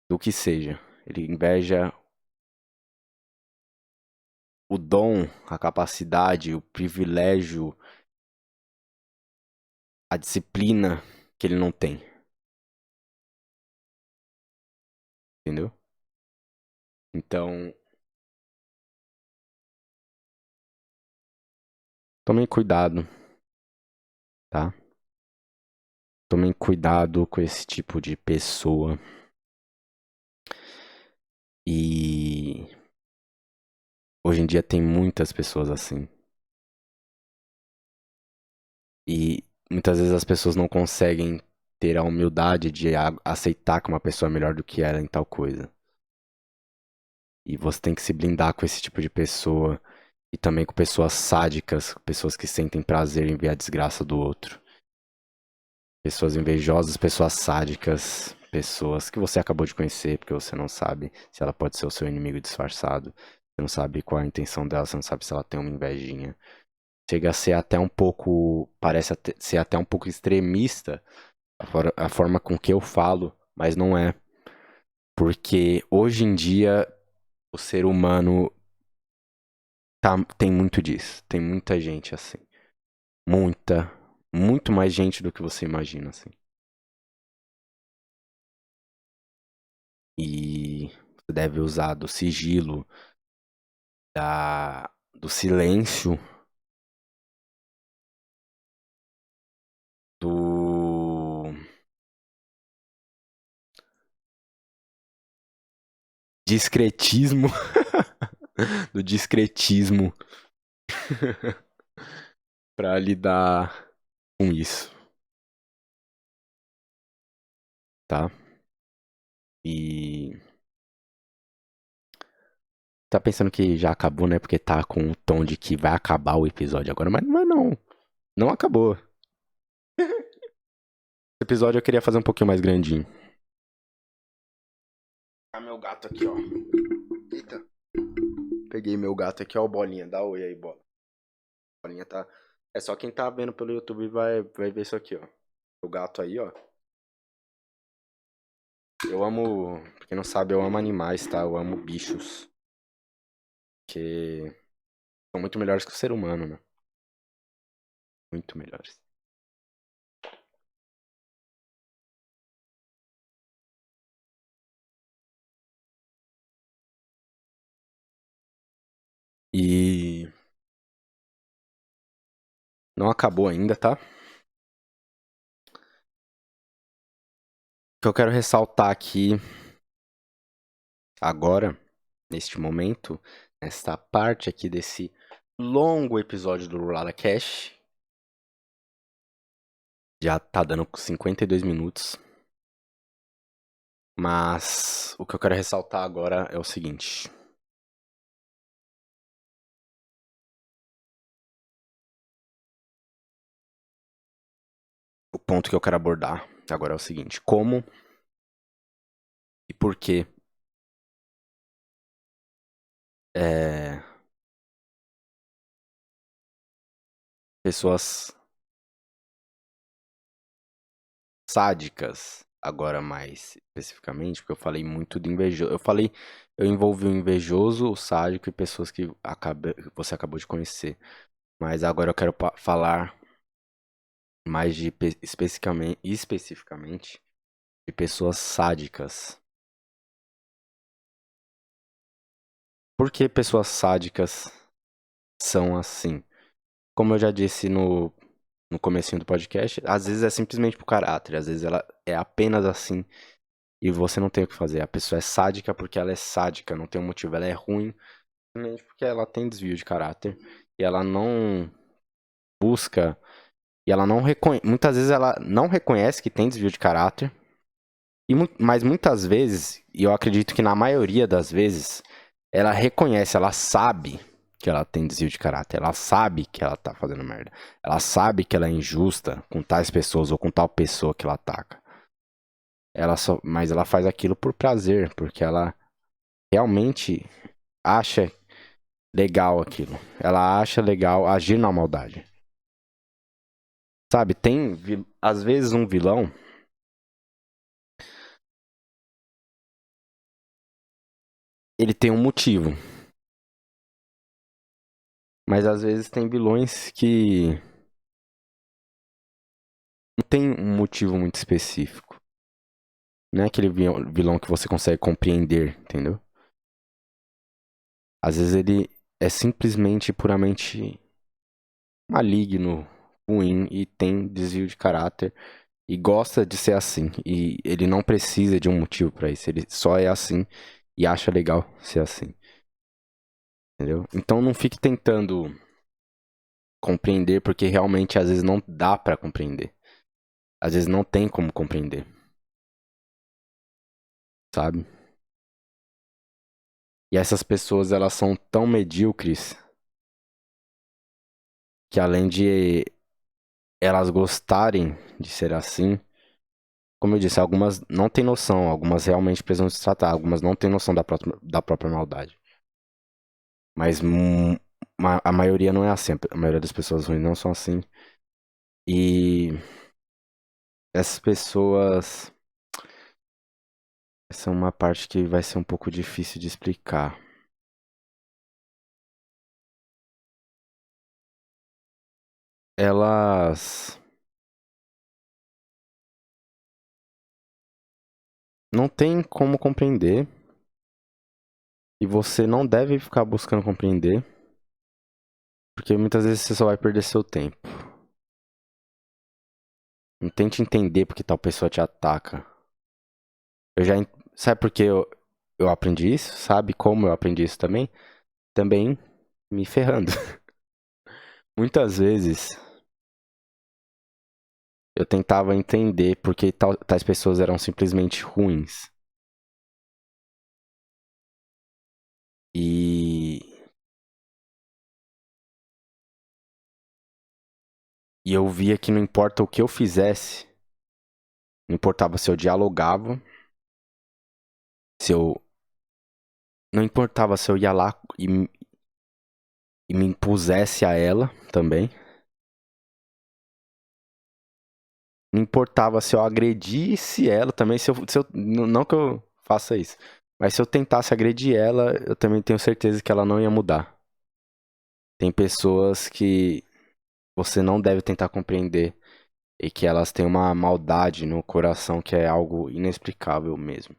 do que seja. Ele inveja o dom, a capacidade, o privilégio, a disciplina que ele não tem. Entendeu? Então, tomem cuidado, tá? Tomem cuidado com esse tipo de pessoa. E hoje em dia tem muitas pessoas assim. E muitas vezes as pessoas não conseguem ter a humildade de aceitar que uma pessoa é melhor do que ela em tal coisa. E você tem que se blindar com esse tipo de pessoa. E também com pessoas sádicas, pessoas que sentem prazer em ver a desgraça do outro. Pessoas invejosas, pessoas sádicas, pessoas que você acabou de conhecer, porque você não sabe se ela pode ser o seu inimigo disfarçado. Você não sabe qual é a intenção dela, você não sabe se ela tem uma invejinha. Chega a ser até um pouco, parece ser até um pouco extremista a forma com que eu falo, mas não é. Porque hoje em dia o ser humano tem muito disso. Tem muita gente assim. Muita, muito mais gente do que você imagina, assim. E você deve usar do sigilo, do silêncio, do discretismo, do discretismo pra lidar com isso, tá? E tá pensando que já acabou, né? Porque tá com o tom de que vai acabar o episódio agora, mas não é não. Não acabou. Esse episódio eu queria fazer um pouquinho mais grandinho. Ah, meu gato aqui, ó. Eita. Peguei meu gato aqui, ó, o Bolinha. Dá oi aí, Bola. Bolinha tá... É só quem tá vendo pelo YouTube vai ver isso aqui, ó. O gato aí, ó. Eu amo... Pra quem não sabe, eu amo animais, tá? Eu amo bichos. Que são muito melhores que o ser humano, né? Muito melhores. E... Não acabou ainda, tá? O que eu quero ressaltar aqui agora, neste momento, nesta parte aqui desse longo episódio do Rulada Cash. Já tá dando 52 minutos. Mas o que eu quero ressaltar agora é o seguinte. O ponto que eu quero abordar agora é o seguinte. Como e por que pessoas sádicas, agora mais especificamente, porque eu falei muito do invejoso. Eu envolvi o invejoso, o sádico e pessoas que você acabou de conhecer. Mas agora eu quero falar mais de especificamente de pessoas sádicas. Por que pessoas sádicas são assim? Como eu já disse no comecinho do podcast, às vezes é simplesmente pro caráter, às vezes ela é apenas assim e você não tem o que fazer. A pessoa é sádica porque ela é sádica, não tem um motivo. Ela é ruim simplesmente porque ela tem desvio de caráter e ela não busca e ela não reconhece. Muitas vezes ela não reconhece que tem desvio de caráter, mas muitas vezes, e eu acredito que na maioria das vezes, ela reconhece, ela sabe que ela tem desvio de caráter, ela sabe que ela tá fazendo merda, ela sabe que ela é injusta com tais pessoas ou com tal pessoa que ela ataca. Mas ela faz aquilo por prazer, porque ela realmente acha legal aquilo. Ela acha legal agir na maldade. Sabe, às vezes um vilão, ele tem um motivo. Mas às vezes tem vilões que não tem um motivo muito específico. Não é aquele vilão que você consegue compreender, entendeu? Às vezes ele é simplesmente puramente maligno, ruim e tem desvio de caráter e gosta de ser assim. E ele não precisa de um motivo pra isso. Ele só é assim e acha legal ser assim. Entendeu? Então não fique tentando compreender, porque realmente às vezes não dá pra compreender. Às vezes não tem como compreender, sabe? E essas pessoas, elas são tão medíocres que além de elas gostarem de ser assim, como eu disse, algumas não têm noção, algumas realmente precisam se tratar, algumas não têm noção da própria maldade. Mas a maioria não é assim, a maioria das pessoas ruins não são assim. E essas pessoas, essa é uma parte que vai ser um pouco difícil de explicar. Elas não têm como compreender e você não deve ficar buscando compreender, porque muitas vezes você só vai perder seu tempo. Não tente entender porque tal pessoa te ataca. Eu já. Sabe por que eu aprendi isso? Sabe como eu aprendi isso também? Também me ferrando. Muitas vezes eu tentava entender porque tais pessoas eram simplesmente ruins. E. E eu via que não importa o que eu fizesse, não importava se eu dialogava, se eu. Não importava se eu ia lá e me impusesse a ela também. Não importava se eu agredisse ela também, não que eu faça isso, mas se eu tentasse agredir ela, eu também tenho certeza que ela não ia mudar. Tem pessoas que você não deve tentar compreender e que elas têm uma maldade no coração que é algo inexplicável mesmo.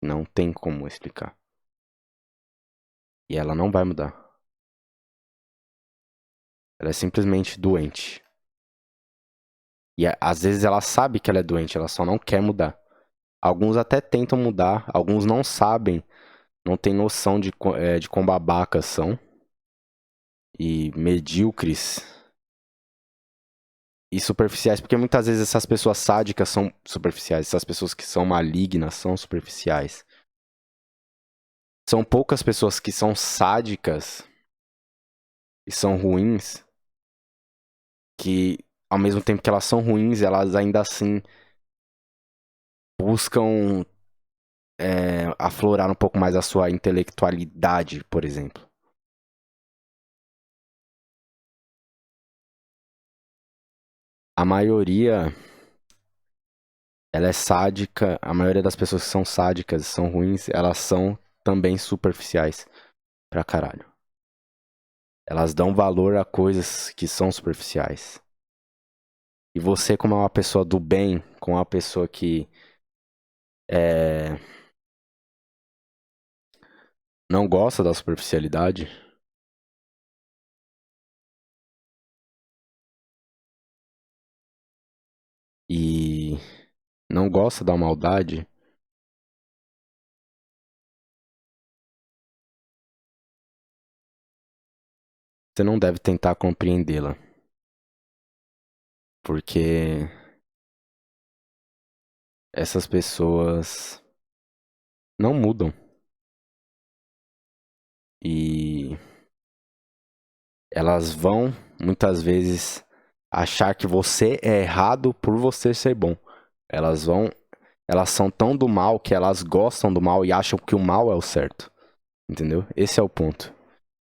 Não tem como explicar. E ela não vai mudar. Ela é simplesmente doente. E às vezes ela sabe que ela é doente, ela só não quer mudar. Alguns até tentam mudar, alguns não sabem, não têm noção de quão babacas são e medíocres e superficiais, porque muitas vezes essas pessoas sádicas são superficiais, essas pessoas que são malignas são superficiais. São poucas pessoas que são sádicas e são ruins, que ao mesmo tempo que elas são ruins, elas ainda assim buscam aflorar um pouco mais a sua intelectualidade, por exemplo. A maioria, ela é sádica, a maioria das pessoas que são sádicas e são ruins, elas são também superficiais pra caralho. Elas dão valor a coisas que são superficiais. E você, como é uma pessoa do bem, como uma pessoa que não gosta da superficialidade, e não gosta da maldade, você não deve tentar compreendê-la. Porque essas pessoas não mudam. E elas vão, muitas vezes, achar que você é errado por você ser bom. Elas vão. Elas são tão do mal que elas gostam do mal e acham que o mal é o certo. Entendeu? Esse é o ponto.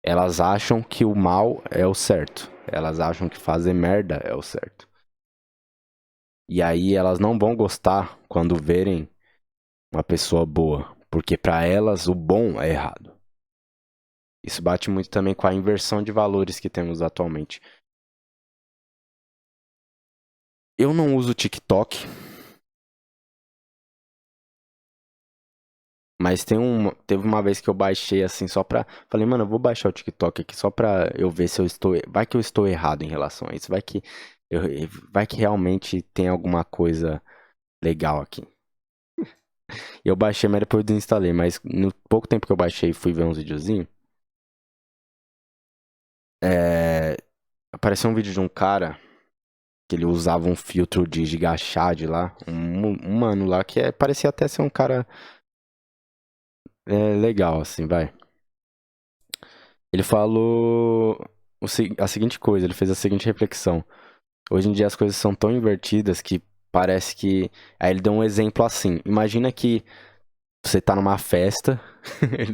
Elas acham que o mal é o certo. Elas acham que fazer merda é o certo. E aí elas não vão gostar quando verem uma pessoa boa. Porque pra elas o bom é errado. Isso bate muito também com a inversão de valores que temos atualmente. Eu não uso TikTok, mas teve uma vez que eu baixei assim só pra. Falei, mano, eu vou baixar o TikTok aqui só pra eu ver se eu estou. Vai que eu estou errado em relação a isso. Eu, vai que realmente tem alguma coisa legal aqui. Eu baixei, mas depois eu desinstalei. Mas no pouco tempo que eu baixei e fui ver uns videozinhos, apareceu um vídeo de um cara que ele usava um filtro de gigachad lá. Um mano lá que parecia até ser um cara legal, assim, vai. Ele falou a seguinte coisa, ele fez a seguinte reflexão. Hoje em dia as coisas são tão invertidas que parece que. Aí ele deu um exemplo assim. Imagina que você tá numa festa.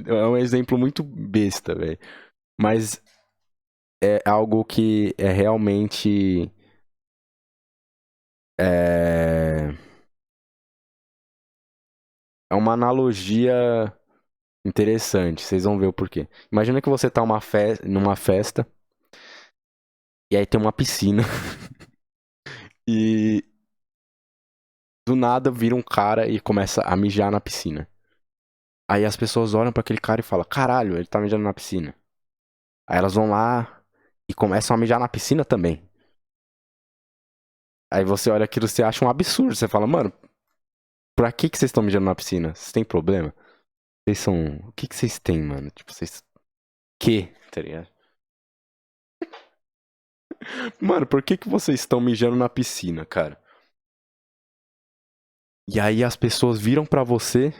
É um exemplo muito besta, velho. Mas é algo que é realmente. É, é uma analogia interessante. Vocês vão ver o porquê. Imagina que você tá numa festa e aí tem uma piscina. E do nada vira um cara e começa a mijar na piscina. Aí as pessoas olham pra aquele cara e falam: caralho, ele tá mijando na piscina. Aí elas vão lá e começam a mijar na piscina também. Aí você olha aquilo e você acha um absurdo. Você fala, mano, pra que vocês estão mijando na piscina? Vocês têm problema? Vocês são. O que vocês têm, mano? Tipo, vocês. Que? Tá ligado? Mano, por que vocês estão mijando na piscina, cara? E aí as pessoas viram pra você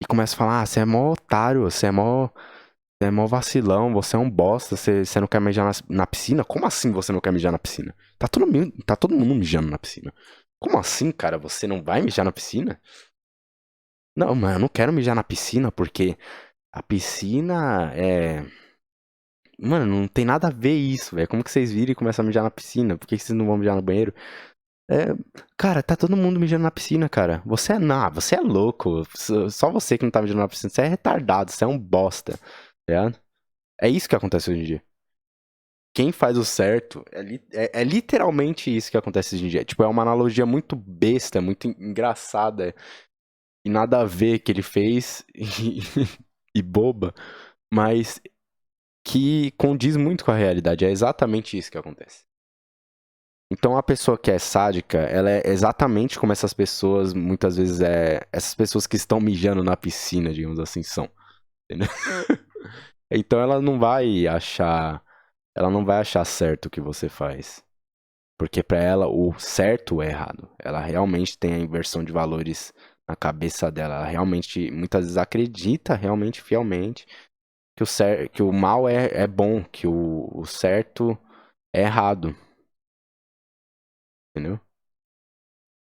e começam a falar: ah, você é mó otário, você é mó vacilão, você é um bosta, você não quer mijar na piscina? Como assim você não quer mijar na piscina? Tá todo mundo mijando na piscina. Como assim, cara? Você não vai mijar na piscina? Não, mano, eu não quero mijar na piscina porque a piscina é. Mano, não tem nada a ver isso, velho. Como que vocês viram e começam a mijar na piscina? Por que vocês não vão mijar no banheiro? É. Cara, tá todo mundo mijando na piscina, cara. Você é. Não, você é louco. Só você que não tá mijando na piscina. Você é retardado, você é um bosta. Tá ligado? É isso que acontece hoje em dia. Quem faz o certo é literalmente isso que acontece hoje em dia. Tipo, é uma analogia muito besta, muito engraçada e nada a ver que ele fez e boba, mas que condiz muito com a realidade. É exatamente isso que acontece. Então a pessoa que é sádica, ela é exatamente como essas pessoas, muitas vezes essas pessoas que estão mijando na piscina, digamos assim, são. Entendeu? Então ela não vai achar certo o que você faz. Porque pra ela o certo é errado. Ela realmente tem a inversão de valores na cabeça dela. Ela realmente, muitas vezes, acredita realmente, fielmente, que o mal é bom, que o certo é errado. Entendeu?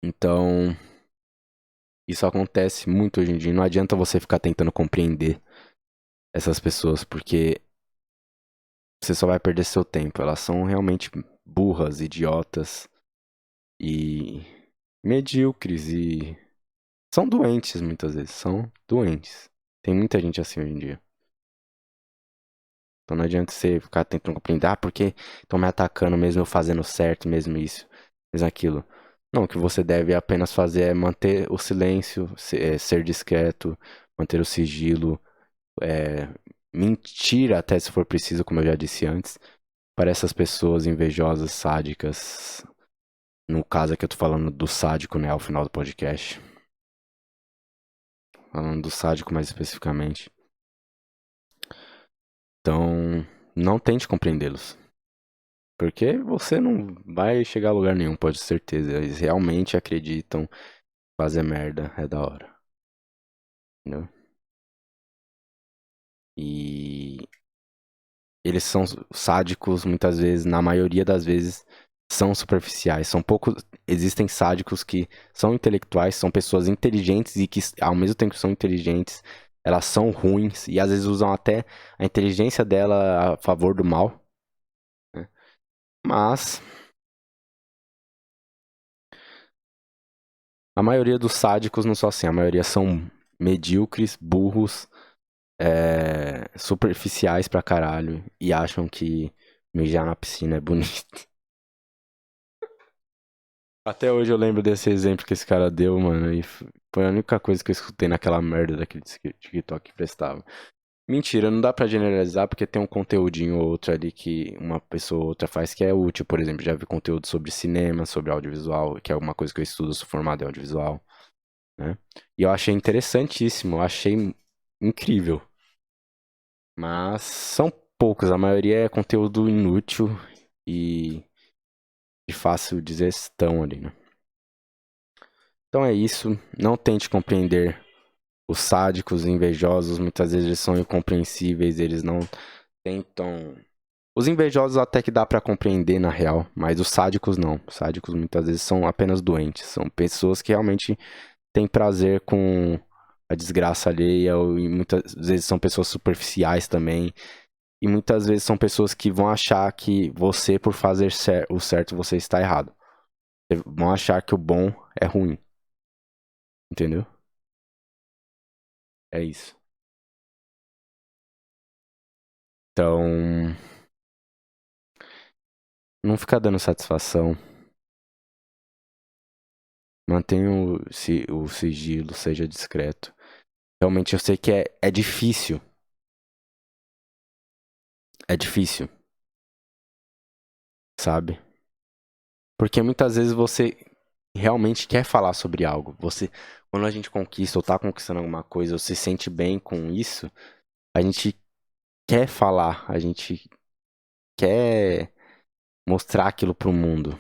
Então, isso acontece muito hoje em dia. Não adianta você ficar tentando compreender essas pessoas, porque você só vai perder seu tempo. Elas são realmente burras, idiotas e medíocres e são doentes muitas vezes, são doentes. Tem muita gente assim hoje em dia. Então não adianta você ficar tentando compreender, porque estão me atacando mesmo eu fazendo certo, mesmo isso, mesmo aquilo. Não, o que você deve apenas fazer é manter o silêncio, ser discreto, manter o sigilo, é, mentir até se for preciso, como eu já disse antes, para essas pessoas invejosas, sádicas. No caso aqui eu tô falando do sádico, né, ao final do podcast. Falando do sádico mais especificamente. Então, não tente compreendê-los. Porque você não vai chegar a lugar nenhum, pode ter certeza. Eles realmente acreditam que fazer merda é da hora. Entendeu? E eles são sádicos, muitas vezes, na maioria das vezes, são superficiais. São poucos. Existem sádicos que são intelectuais, são pessoas inteligentes e que, ao mesmo tempo que são inteligentes, elas são ruins e às vezes usam até a inteligência dela a favor do mal. Né? Mas a maioria dos sádicos não são assim, a maioria são medíocres, burros superficiais pra caralho e acham que mijar na piscina é bonito. Até hoje eu lembro desse exemplo que esse cara deu, mano, e foi a única coisa que eu escutei naquela merda daquele TikTok que prestava. Mentira, não dá pra generalizar porque tem um conteúdinho ou outro ali que uma pessoa ou outra faz que é útil. Por exemplo, já vi conteúdo sobre cinema, sobre audiovisual, que é uma coisa que eu estudo, sou formado em audiovisual, né? E eu achei interessantíssimo, eu achei incrível. Mas são poucos, a maioria é conteúdo inútil e de fácil digestão ali, né? Então é isso, não tente compreender os sádicos, os invejosos, muitas vezes eles são incompreensíveis, eles não tentam. Os invejosos até que dá pra compreender na real, mas os sádicos não. Os sádicos muitas vezes são apenas doentes, são pessoas que realmente têm prazer com a desgraça alheia e muitas vezes são pessoas superficiais também. E muitas vezes são pessoas que vão achar que você, por fazer o certo, você está errado. Vão achar que o bom é ruim. Entendeu? É isso. Então, não fica dando satisfação. Mantenha o sigilo, seja discreto. Realmente eu sei que é difícil. É difícil, sabe? Porque muitas vezes você realmente quer falar sobre algo. Quando a gente conquista ou tá conquistando alguma coisa, ou se sente bem com isso, a gente quer falar, a gente quer mostrar aquilo pro mundo.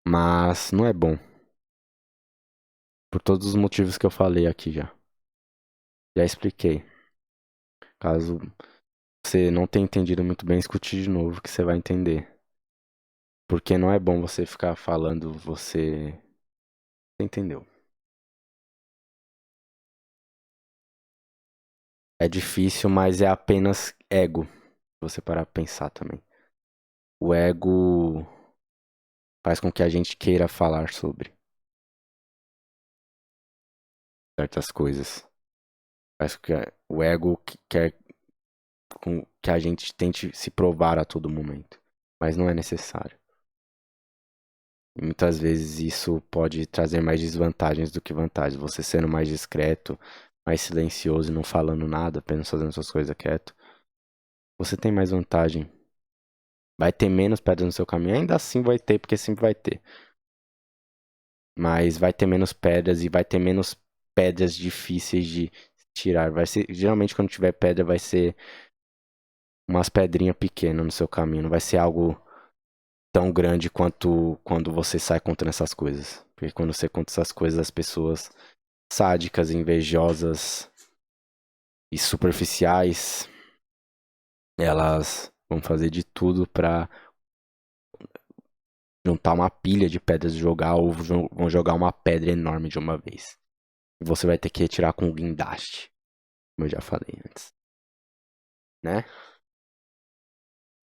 Mas não é bom. Por todos os motivos que eu falei aqui já. Já expliquei. Caso você não tenha entendido muito bem, escute de novo que você vai entender. Porque não é bom você ficar falando você. Você entendeu? É difícil, mas é apenas ego. Se você parar pra pensar também. O ego faz com que a gente queira falar sobre certas coisas. Faz com que o ego quer que a gente tente se provar a todo momento. Mas não é necessário. E muitas vezes isso pode trazer mais desvantagens do que vantagens. Você sendo mais discreto, mais silencioso e não falando nada, apenas fazendo suas coisas quieto, você tem mais vantagem. Vai ter menos pedras no seu caminho, ainda assim vai ter, porque sempre vai ter. Mas vai ter menos pedras e vai ter menos pedras difíceis de tirar. Vai ser, geralmente quando tiver pedra vai ser umas pedrinhas pequenas no seu caminho, não vai ser algo tão grande quanto quando você sai contando essas coisas. Porque quando você conta essas coisas, as pessoas sádicas, invejosas e superficiais, elas vão fazer de tudo pra juntar uma pilha de pedras e jogar, ou vão jogar uma pedra enorme de uma vez. E você vai ter que retirar com um guindaste, como eu já falei antes. Né?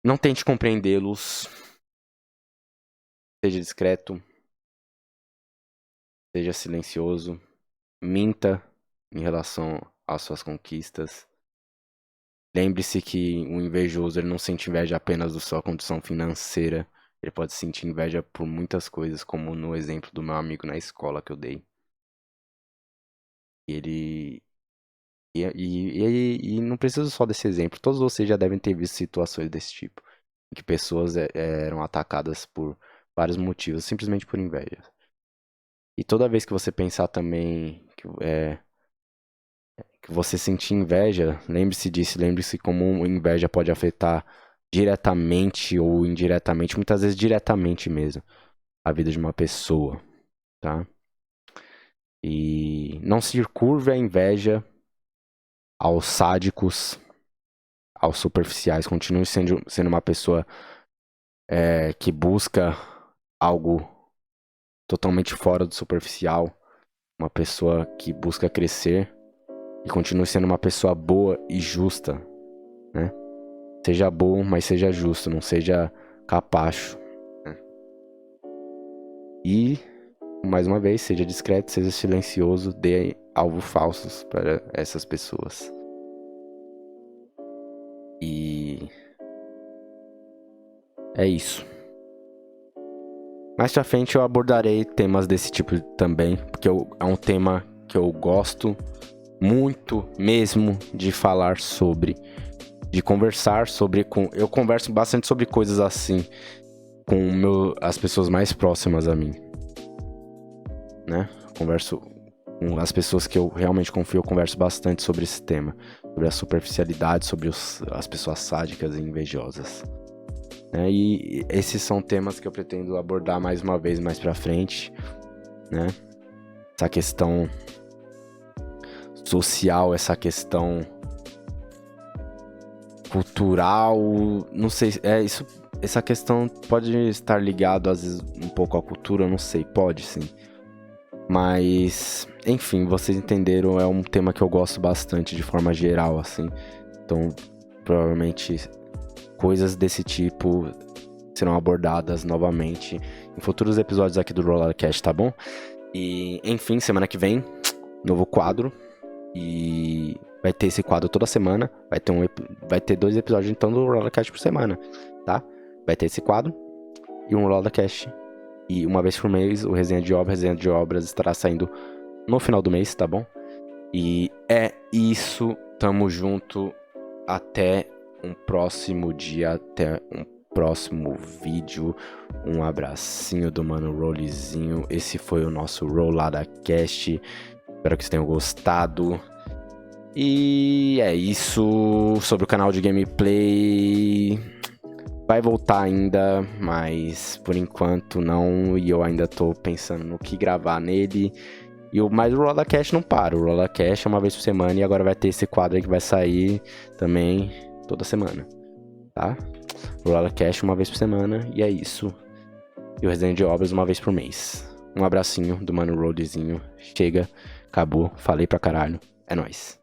Não tente compreendê-los. Seja discreto. Seja silencioso. Minta em relação às suas conquistas. Lembre-se que o invejoso ele não sente inveja apenas da sua condição financeira. Ele pode sentir inveja por muitas coisas, como no exemplo do meu amigo na escola que eu dei. Ele. E não preciso só desse exemplo. Todos vocês já devem ter visto situações desse tipo. Em que pessoas eram atacadas por vários motivos, simplesmente por inveja. E toda vez que você pensar também que você sentir inveja, lembre-se disso, lembre-se como inveja pode afetar diretamente ou indiretamente, muitas vezes diretamente mesmo, a vida de uma pessoa, tá? E não se curve a inveja aos sádicos, aos superficiais, continue sendo uma pessoa que busca algo totalmente fora do superficial, uma pessoa que busca crescer e continue sendo uma pessoa boa e justa, né? Seja bom, mas seja justo, não seja capacho, né? E, mais uma vez, seja discreto, seja silencioso, dê alvo falsos para essas pessoas. E é isso. Mais pra frente eu abordarei temas desse tipo também, porque é um tema que eu gosto muito mesmo de falar sobre, de conversar sobre. Eu converso bastante sobre coisas assim com as pessoas mais próximas a mim, né? Converso com as pessoas que eu realmente confio, eu converso bastante sobre esse tema, sobre a superficialidade, sobre as pessoas sádicas e invejosas. E esses são temas que eu pretendo abordar mais uma vez mais pra frente, né? Essa questão social, essa questão cultural, não sei, essa questão pode estar ligado às vezes um pouco à cultura, não sei, pode sim. Mas, enfim, vocês entenderam, é um tema que eu gosto bastante de forma geral, assim. Então, provavelmente coisas desse tipo serão abordadas novamente em futuros episódios aqui do Rollercast, tá bom? E, enfim, semana que vem, novo quadro. E vai ter esse quadro toda semana. Vai ter 2 episódios, então, do Rollercast por semana, tá? Vai ter esse quadro e um Rollercast. E uma vez por mês, o Resenha de Obras estará saindo no final do mês, tá bom? E é isso, tamo junto, até um próximo dia, até um próximo vídeo. Um abracinho do Mano Rollizinho. Esse foi o nosso Rollada Cast. Espero que vocês tenham gostado. E é isso sobre o canal de gameplay. Vai voltar ainda, mas por enquanto não. E eu ainda tô pensando no que gravar nele. Mas o Rollercast não para. O Rollercast é uma vez por semana. E agora vai ter esse quadro aí que vai sair também toda semana, tá? O Rollercast uma vez por semana. E é isso. E o Resenha de Obras uma vez por mês. Um abracinho do Mano Rollizinho. Chega, acabou, falei pra caralho. É nóis.